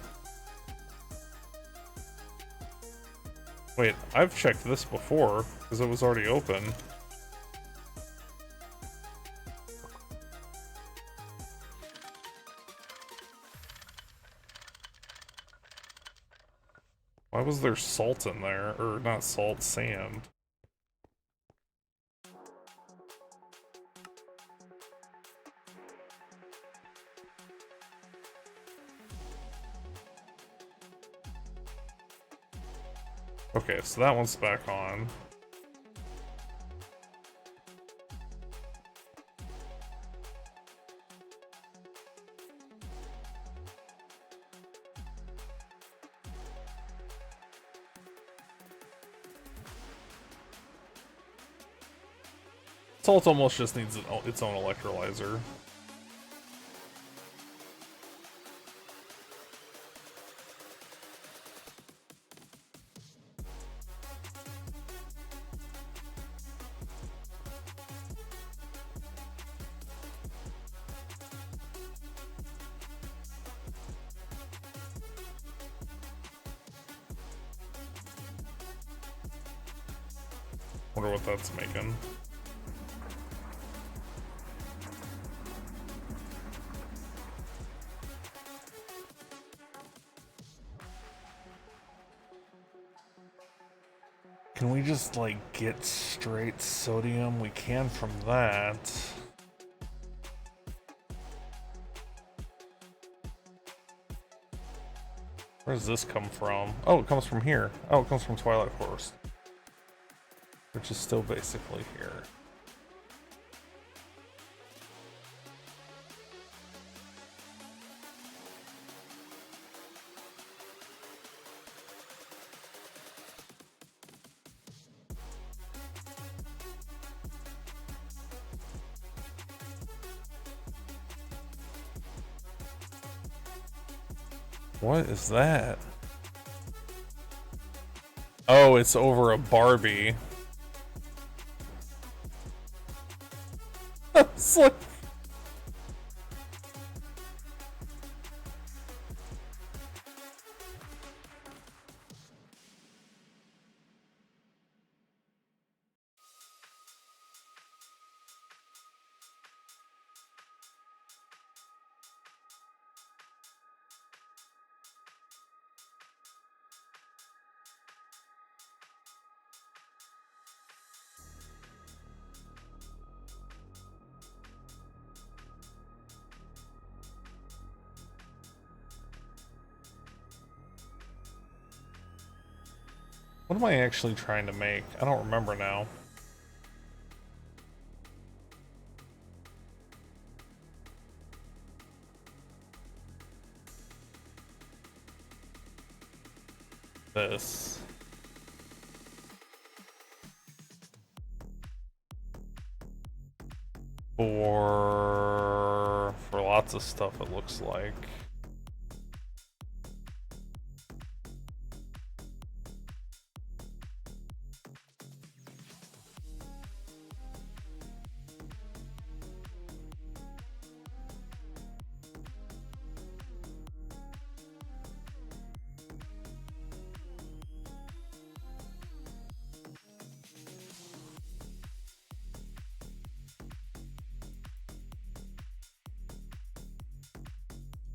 Wait, I've checked this before, because it was already open. Why was there salt in there? Or not salt, sand. Okay, so that one's back on. Salt almost just needs its own electrolyzer. Wonder what that's making. Can we just, like, get straight sodium? We can from that. Where does this come from? Oh, it comes from here. Oh, it comes from Twilight Forest. Which is still basically here. What is that? Oh, it's over a Barbie. It's like... What am I actually trying to make? I don't remember now. This. For lots of stuff, it looks like.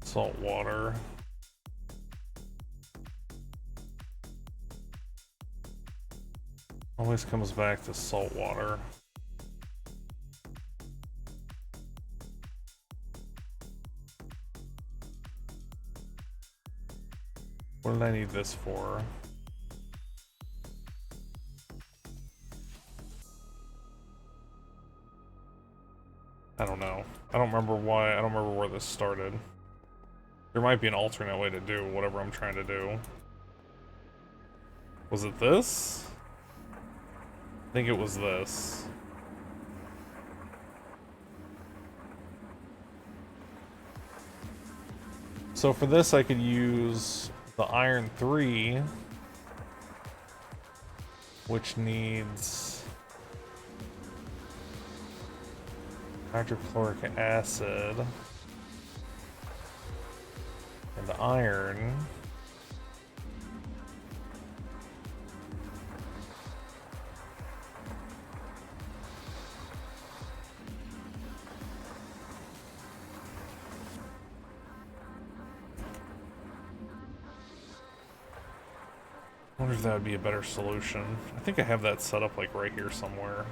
Salt water. Always comes back to salt water. What did I need this for? I don't know. I don't remember why. I don't remember where this started. There might be an alternate way to do whatever I'm trying to do. Was it this? I think it was this. So for this I could use the iron 3, which needs hydrochloric acid and iron. I wonder if that would be a better solution. I think I have that set up like right here somewhere.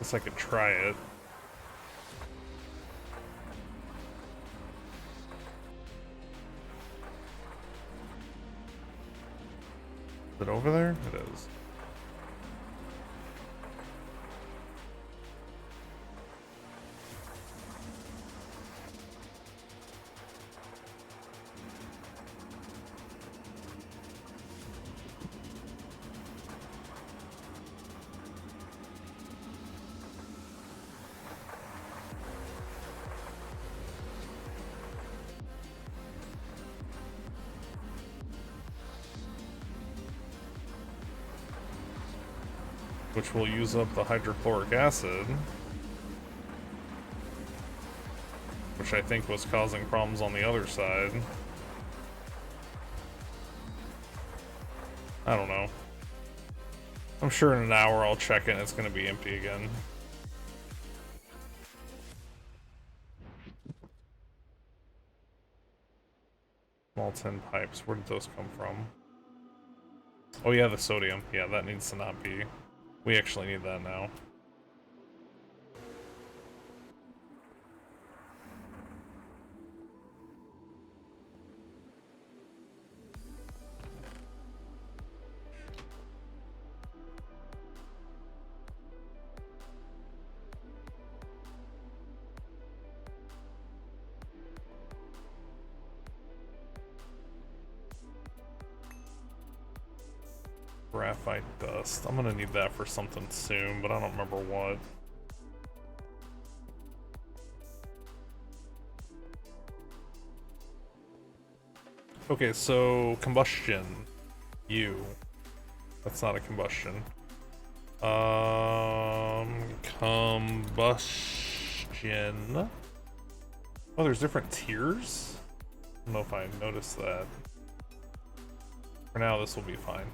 Guess I could try it. Is it over there? It is. Which will use up the hydrochloric acid, which I think was causing problems on the other side. I don't know. I'm sure in an hour I'll check it and it's going to be empty again. Small tin pipes, where did those come from? Oh yeah, the sodium. Yeah, that needs to not be. We actually need that now. Graphite dust. I'm gonna need that for something soon, but I don't remember what. Okay, so combustion. That's not a combustion. Combustion. Oh, there's different tiers? I don't know if I noticed that. For now, this will be fine.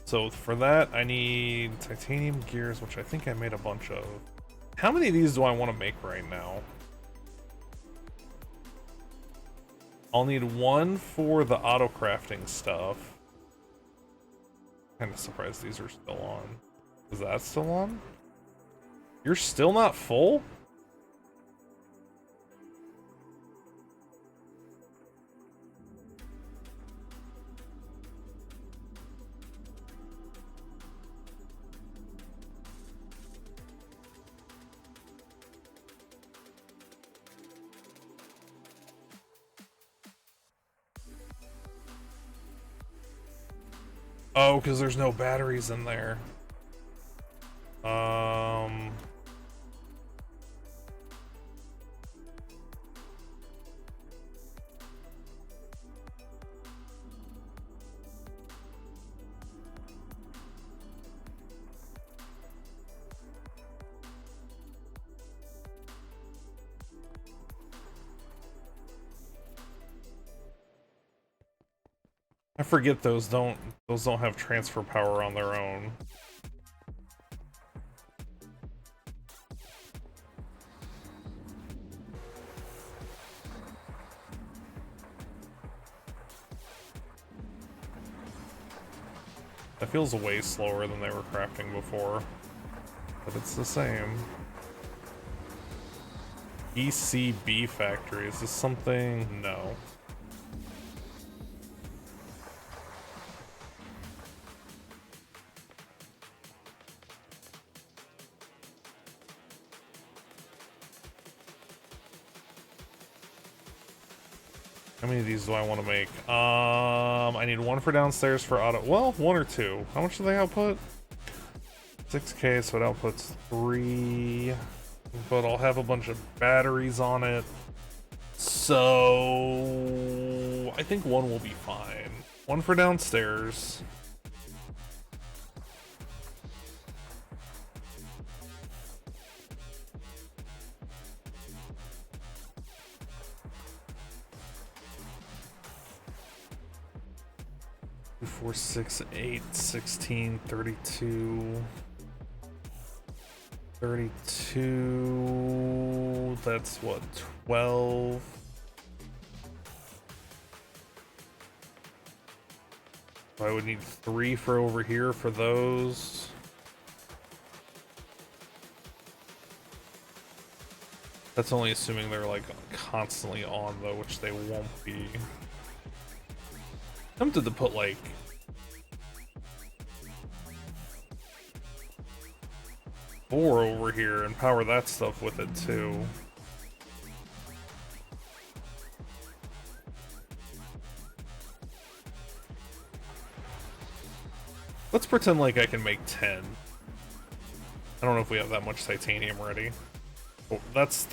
So for that, I need titanium gears, which I think I made a bunch of. How many of these do I want to make right now? I'll need one for the auto crafting stuff. Kind of surprised these are still on. Is that still on? You're still not full? Oh, because there's no batteries in there. I forget those don't have transfer power on their own. That feels way slower than they were crafting before, but it's the same. ECB factory, is this something? No. How many of these do I want to make? I need one for downstairs for auto. Well, one or two. How much do they output? 6K, so it outputs 3. But I'll have a bunch of batteries on it. So I think one will be fine. One for downstairs. Two, 4, 6, 8, 16, 32. 32, that's what, 12? So I would need 3 for over here for those. That's only assuming they're like constantly on though, which they won't be. Tempted to put like four over here and power that stuff with it too. Let's pretend like I can make 10. I don't know if we have that much titanium ready. Well, that's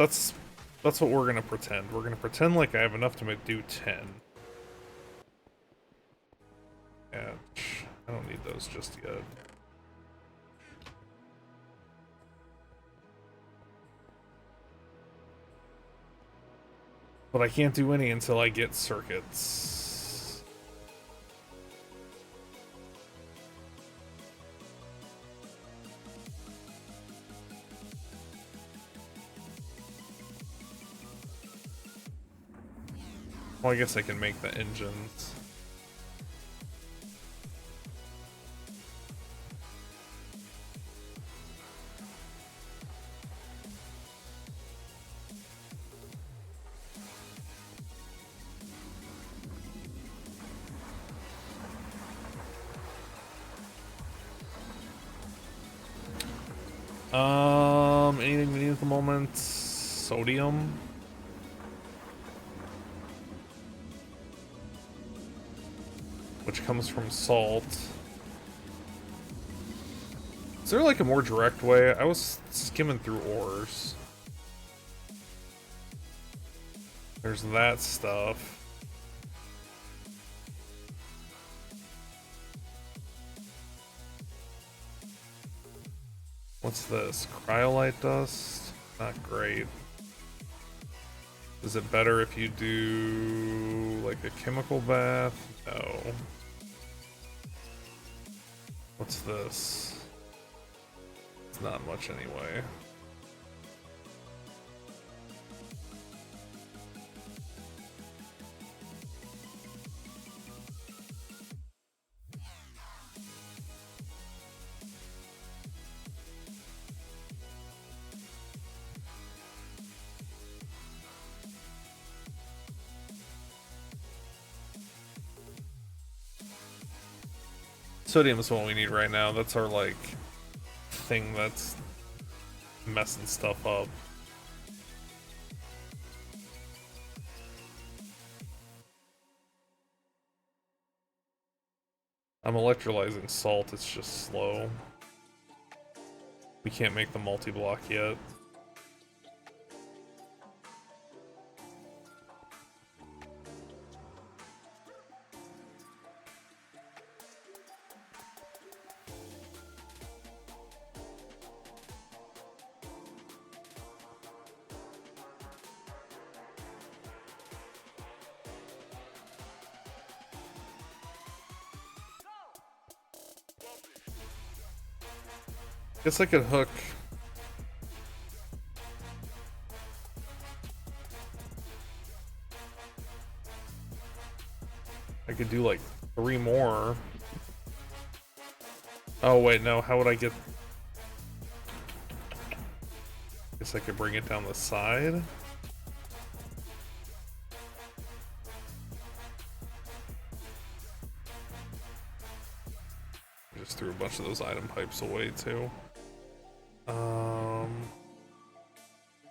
what we're gonna pretend. We're gonna pretend like I have enough to do 10. And I don't need those just yet. But I can't do any until I get circuits. Well, I guess I can make the engines. Anything we need at the moment? Sodium. Which comes from salt. Is there like a more direct way? I was skimming through ores. There's that stuff. What's this? Cryolite dust? Not great. Is it better if you do like a chemical bath? No. What's this? It's not much anyway. Sodium is what we need right now. That's our, like, thing that's messing stuff up. I'm electrolyzing salt, it's just slow. We can't make the multi-block yet. Guess I could hook. I could do like 3 more. Oh wait, no, how would I get... Guess I could bring it down the side. Just threw a bunch of those item pipes away too.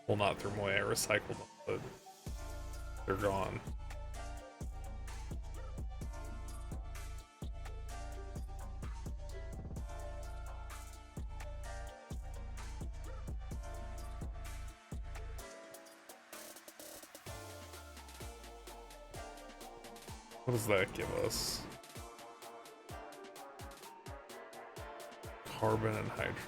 Well, not threw them away, I recycled them, but they're gone. What does that give us? Carbon and hydrogen.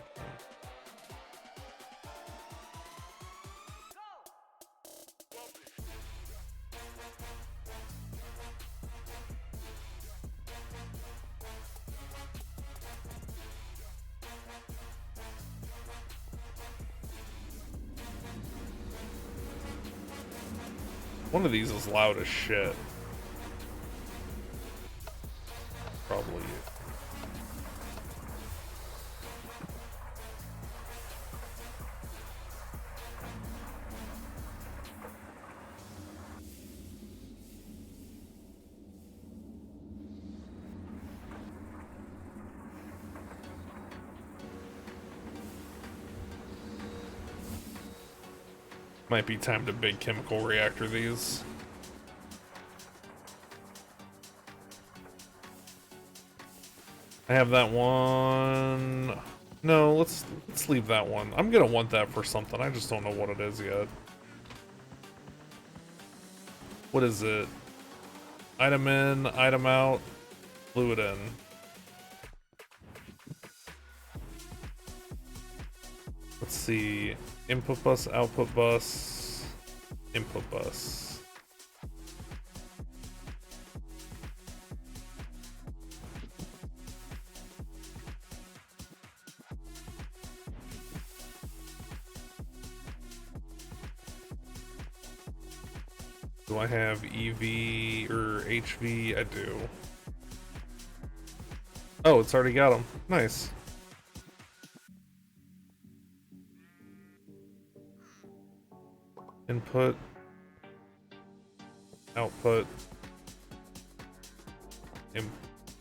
One of these is loud as shit. Probably. Might be time to big chemical reactor these. I have that one. No, let's leave that one. I'm gonna want that for something. I just don't know what it is yet. What is it? Item in, item out, fluid in. Let's see. Input bus, output bus, input bus. Do I have EV or HV? I do. Oh, it's already got them. Nice. Input. Output.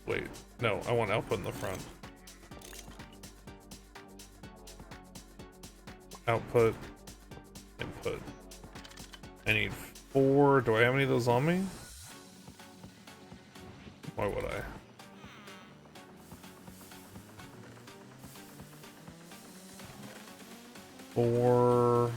Wait. No, I want output in the front. Output. Input. I need 4. Do I have any of those on me? Why would I? Four.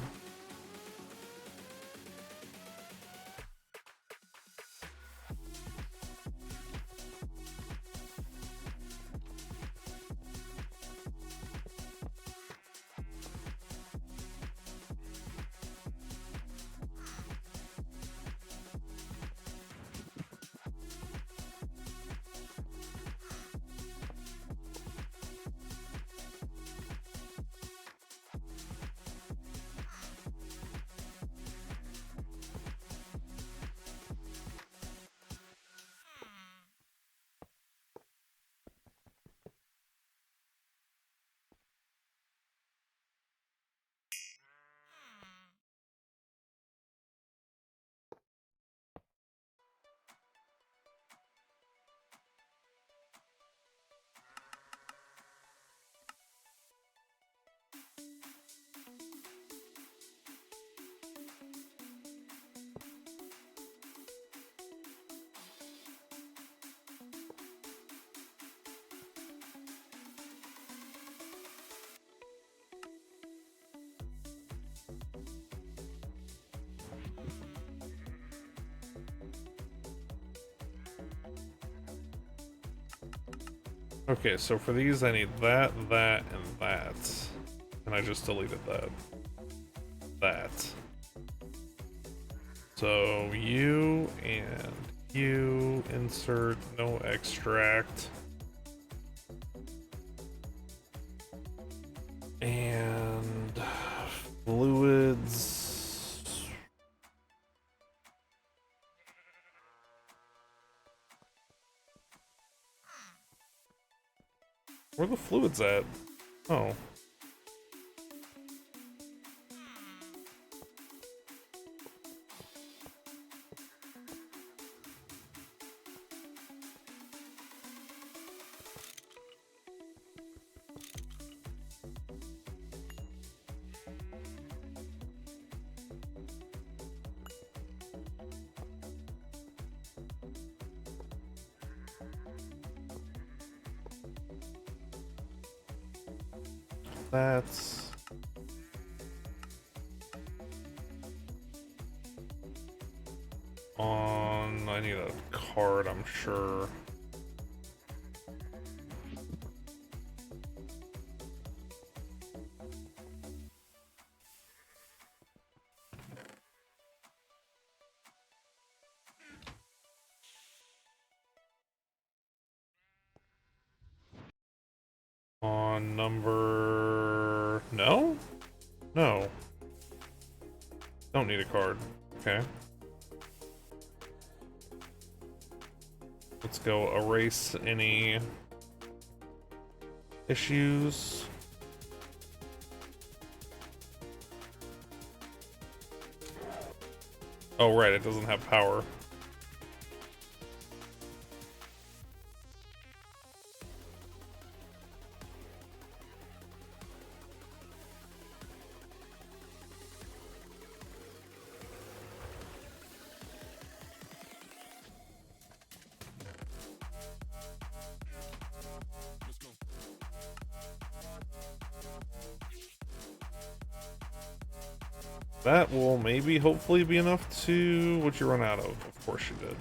Okay, so for these I need that, that, and that. And I just deleted that. That. So you and you insert no extract. And fluids. Where are the fluids at? Oh. That's on. I need a card, I'm sure. On number... No? No. Don't need a card. Okay. Let's go erase any issues. Oh, right, it doesn't have power. That will maybe, hopefully, be enough to... What'd you run out of? Of course you did.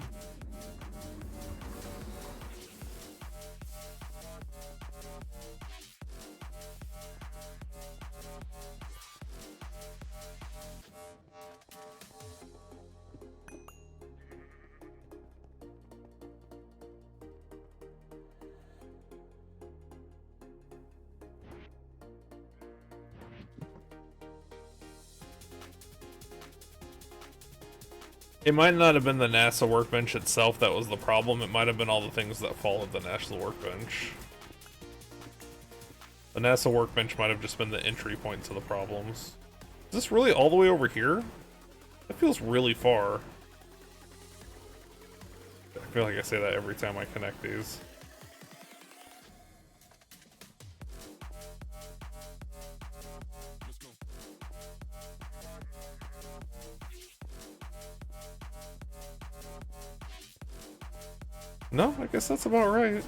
It might not have been the NASA workbench itself that was the problem. It might have been all the things that followed the NASA workbench. The NASA workbench might have just been the entry point to the problems. Is this really all the way over here? That feels really far. I feel like I say that every time I connect these. No, I guess that's about right.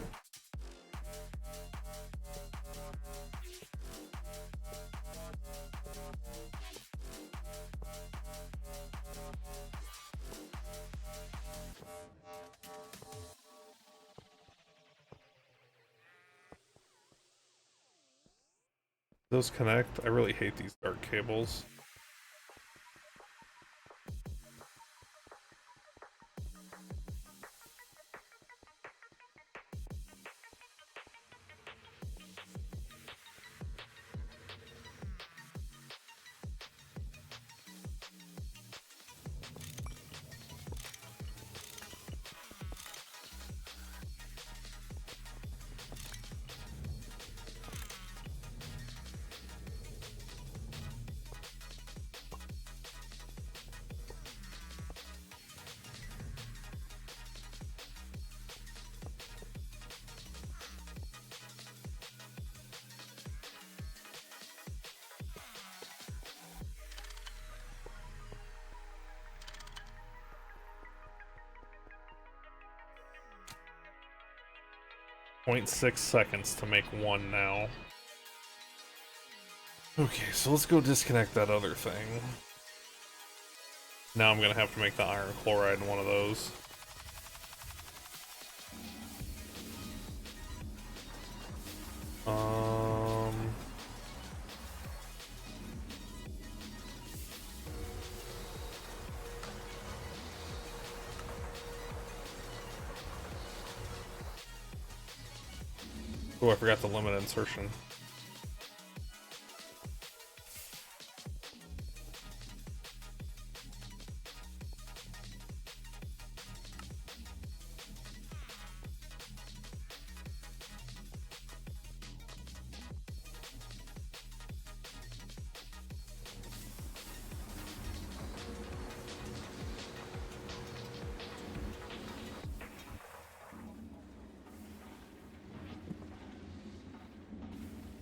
Those connect. I really hate these dark cables. .6 seconds to make one now. Okay, so let's go disconnect that other thing. Now I'm gonna have to make the iron chloride in one of those. Oh, I forgot the limit insertion.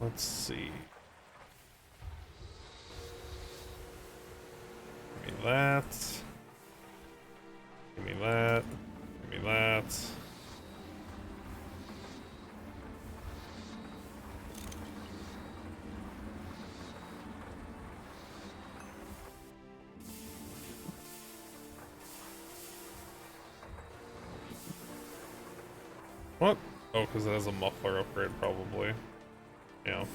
Let's see. Give me that. Give me that. Give me that. What? Oh, because it has a muffler upgrade, probably. Yeah.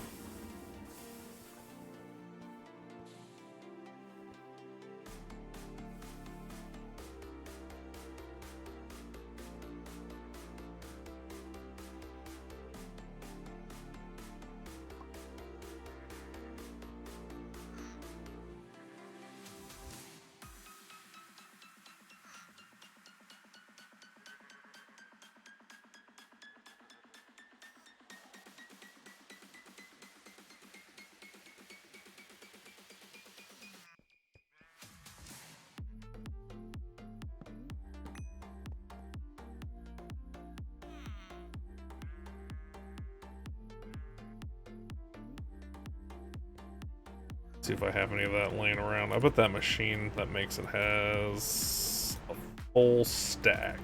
See if I have any of that laying around. I bet that machine that makes it has a full stack.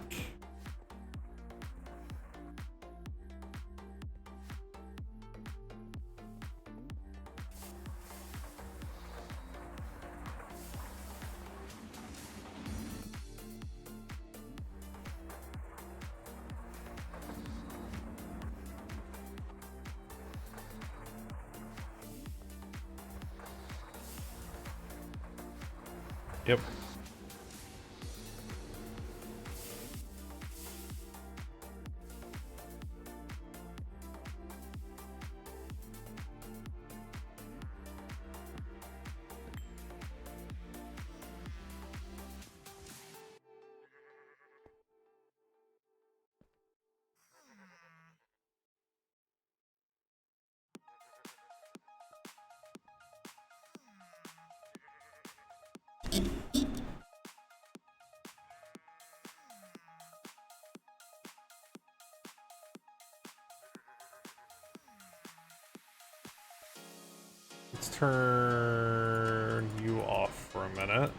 Yep. Let's turn you off for a minute.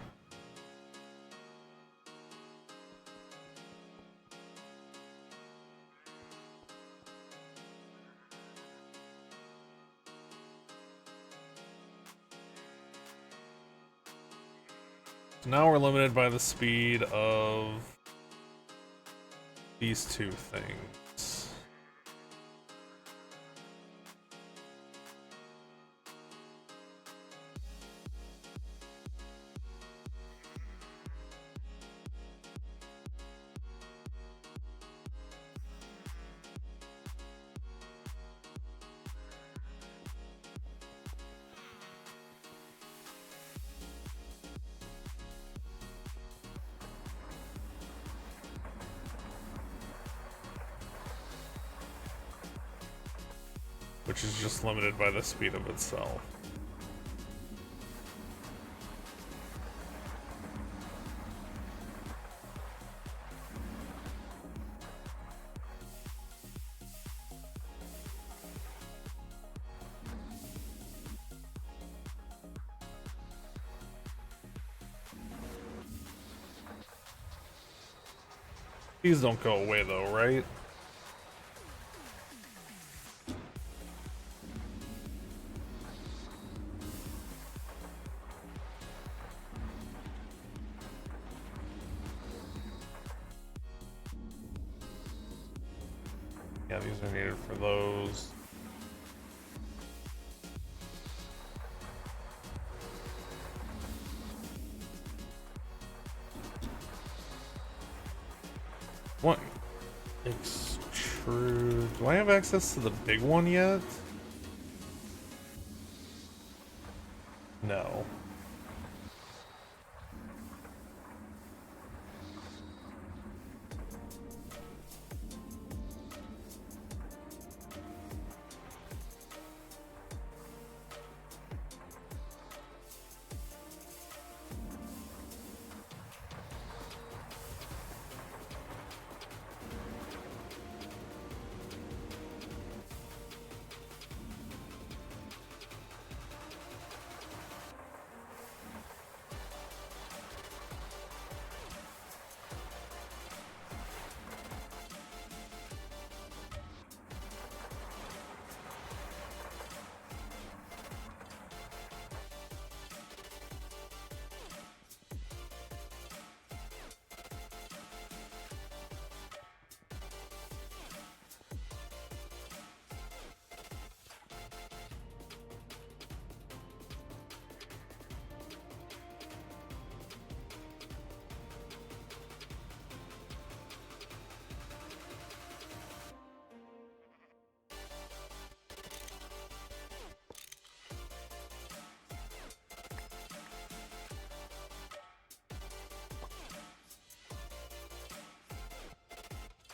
So now we're limited by the speed of these two things. Which is just limited by the speed of itself. These don't go away though, right? Yeah, these are needed for those. What? Extrude. Do I have access to the big one yet? No.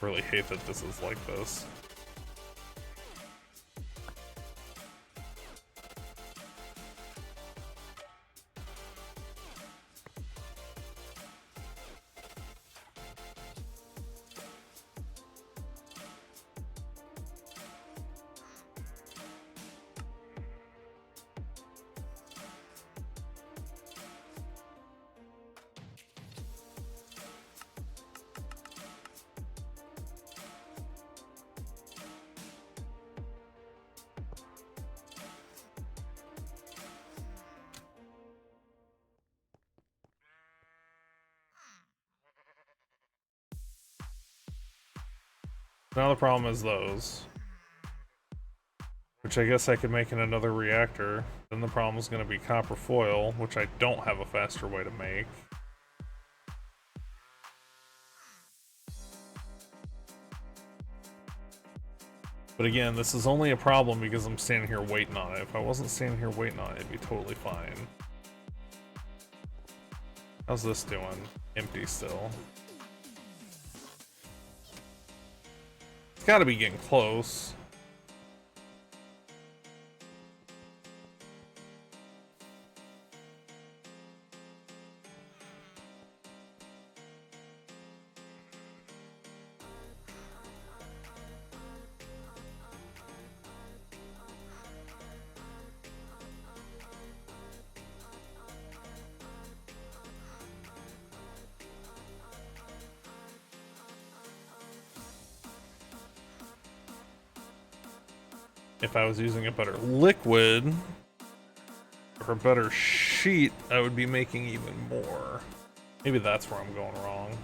Really hate that this is like this. Now the problem is those. Which I guess I could make in another reactor. Then the problem is going to be copper foil, which I don't have a faster way to make. But again, this is only a problem because I'm standing here waiting on it. If I wasn't standing here waiting on it, it'd be totally fine. How's this doing? Empty still. It's gotta be getting close. If I was using a better liquid or a better sheet, I would be making even more. Maybe that's where I'm going wrong.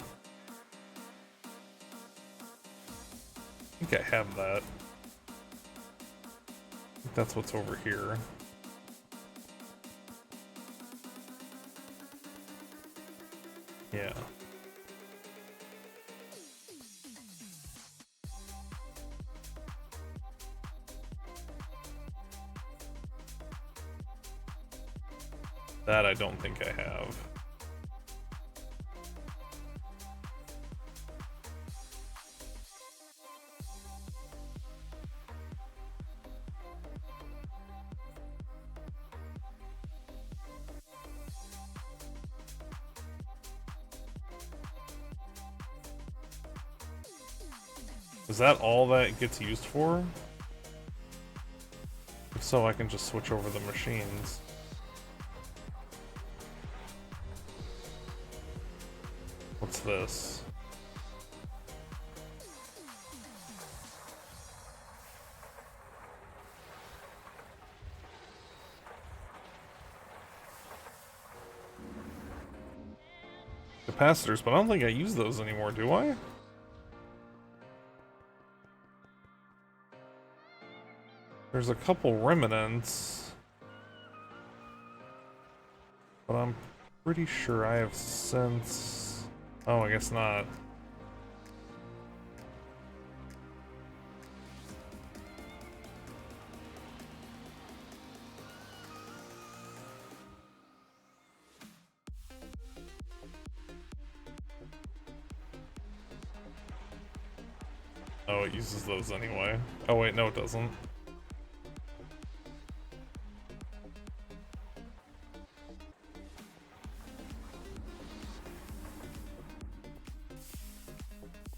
I think I have that. I think that's what's over here. Yeah. That I don't think I have. Is that all that gets used for? If so, I can just switch over the machines. What's this? Capacitors, but I don't think I use those anymore, do I? There's a couple remnants, but I'm pretty sure I have since... Oh, I guess not. Oh, it uses those anyway. Oh wait, no it doesn't.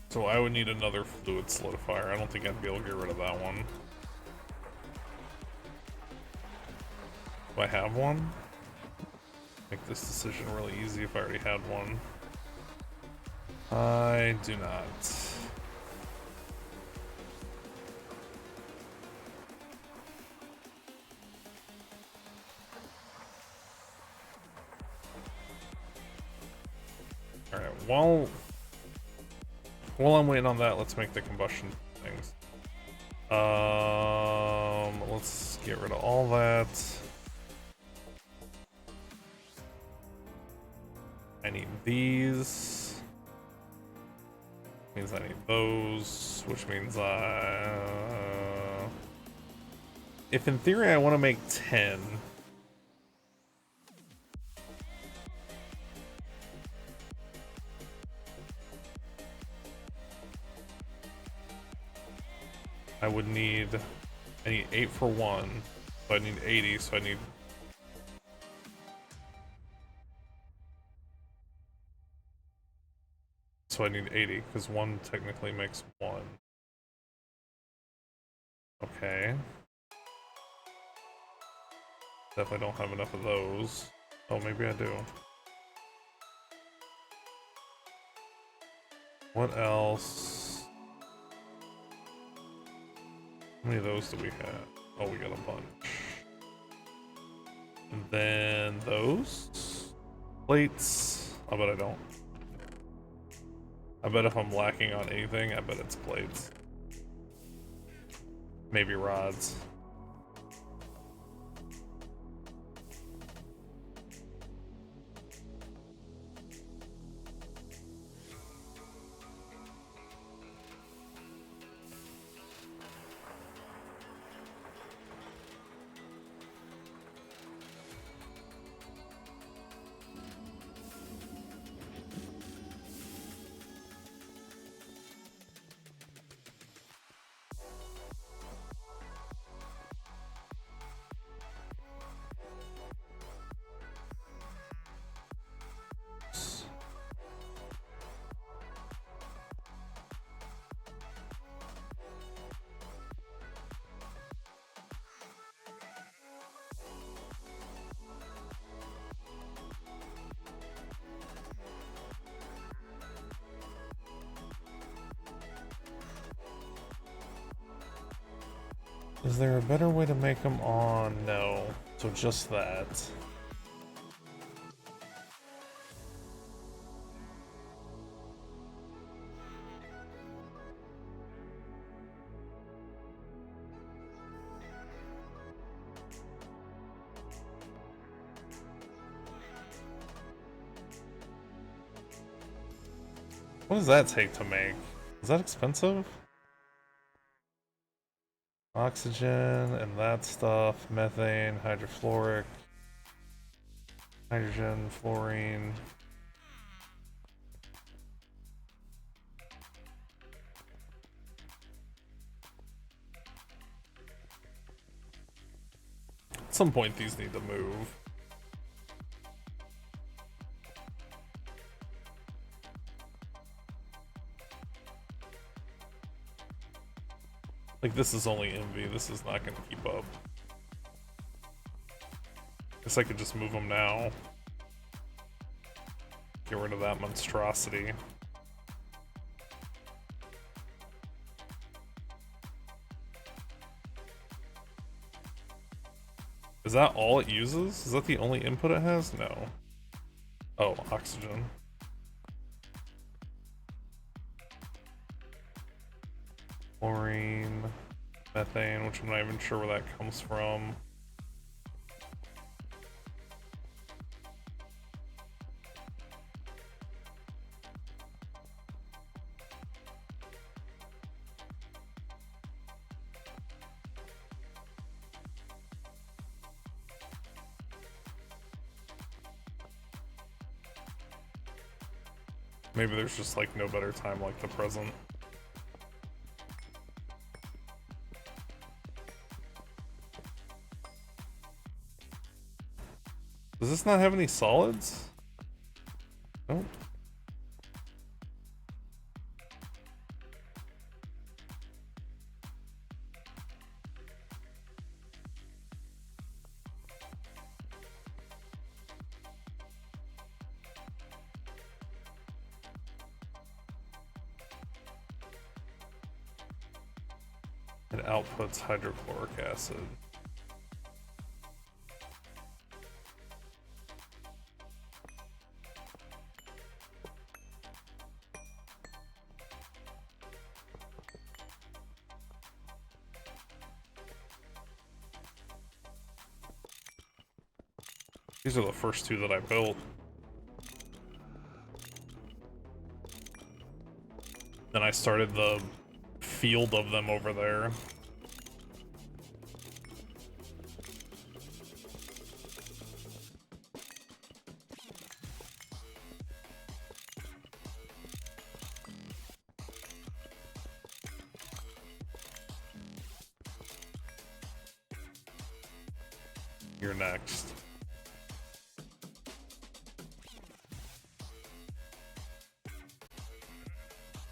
So I would need another fluid solidifier. I don't think I'd be able to get rid of that one. Do I have one? Make this decision really easy if I already had one. I do not. Alright, while I'm waiting on that, let's make the combustion things. Let's get rid of all that. I need these. Means I need those, which means if in theory I want to make 10. I would need, I need 8 for 1, so I need 80, so I need... So I need 80, because 1 technically makes 1. Okay. Definitely don't have enough of those. Oh, maybe I do. What else? How many of those do we have? Oh, we got a bunch. And then those plates. I bet I don't. I bet if I'm lacking on anything, I bet it's plates. Maybe rods. Is there a better way to make them on? No. So just that. What does that take to make? Is that expensive? Oxygen and that stuff, methane, hydrofluoric, hydrogen, fluorine. At some point these need to move. Like, this is only envy, this is not gonna keep up. Guess I could just move them now. Get rid of that monstrosity. Is that all it uses? Is that the only input it has? No. Oh, oxygen. Fluorine, methane, which I'm not even sure where that comes from. Maybe there's just like no better time like the present. Does this not have any solids? Nope. It outputs hydrochloric acid. These are the first two that I built. Then I started the field of them over there. You're next.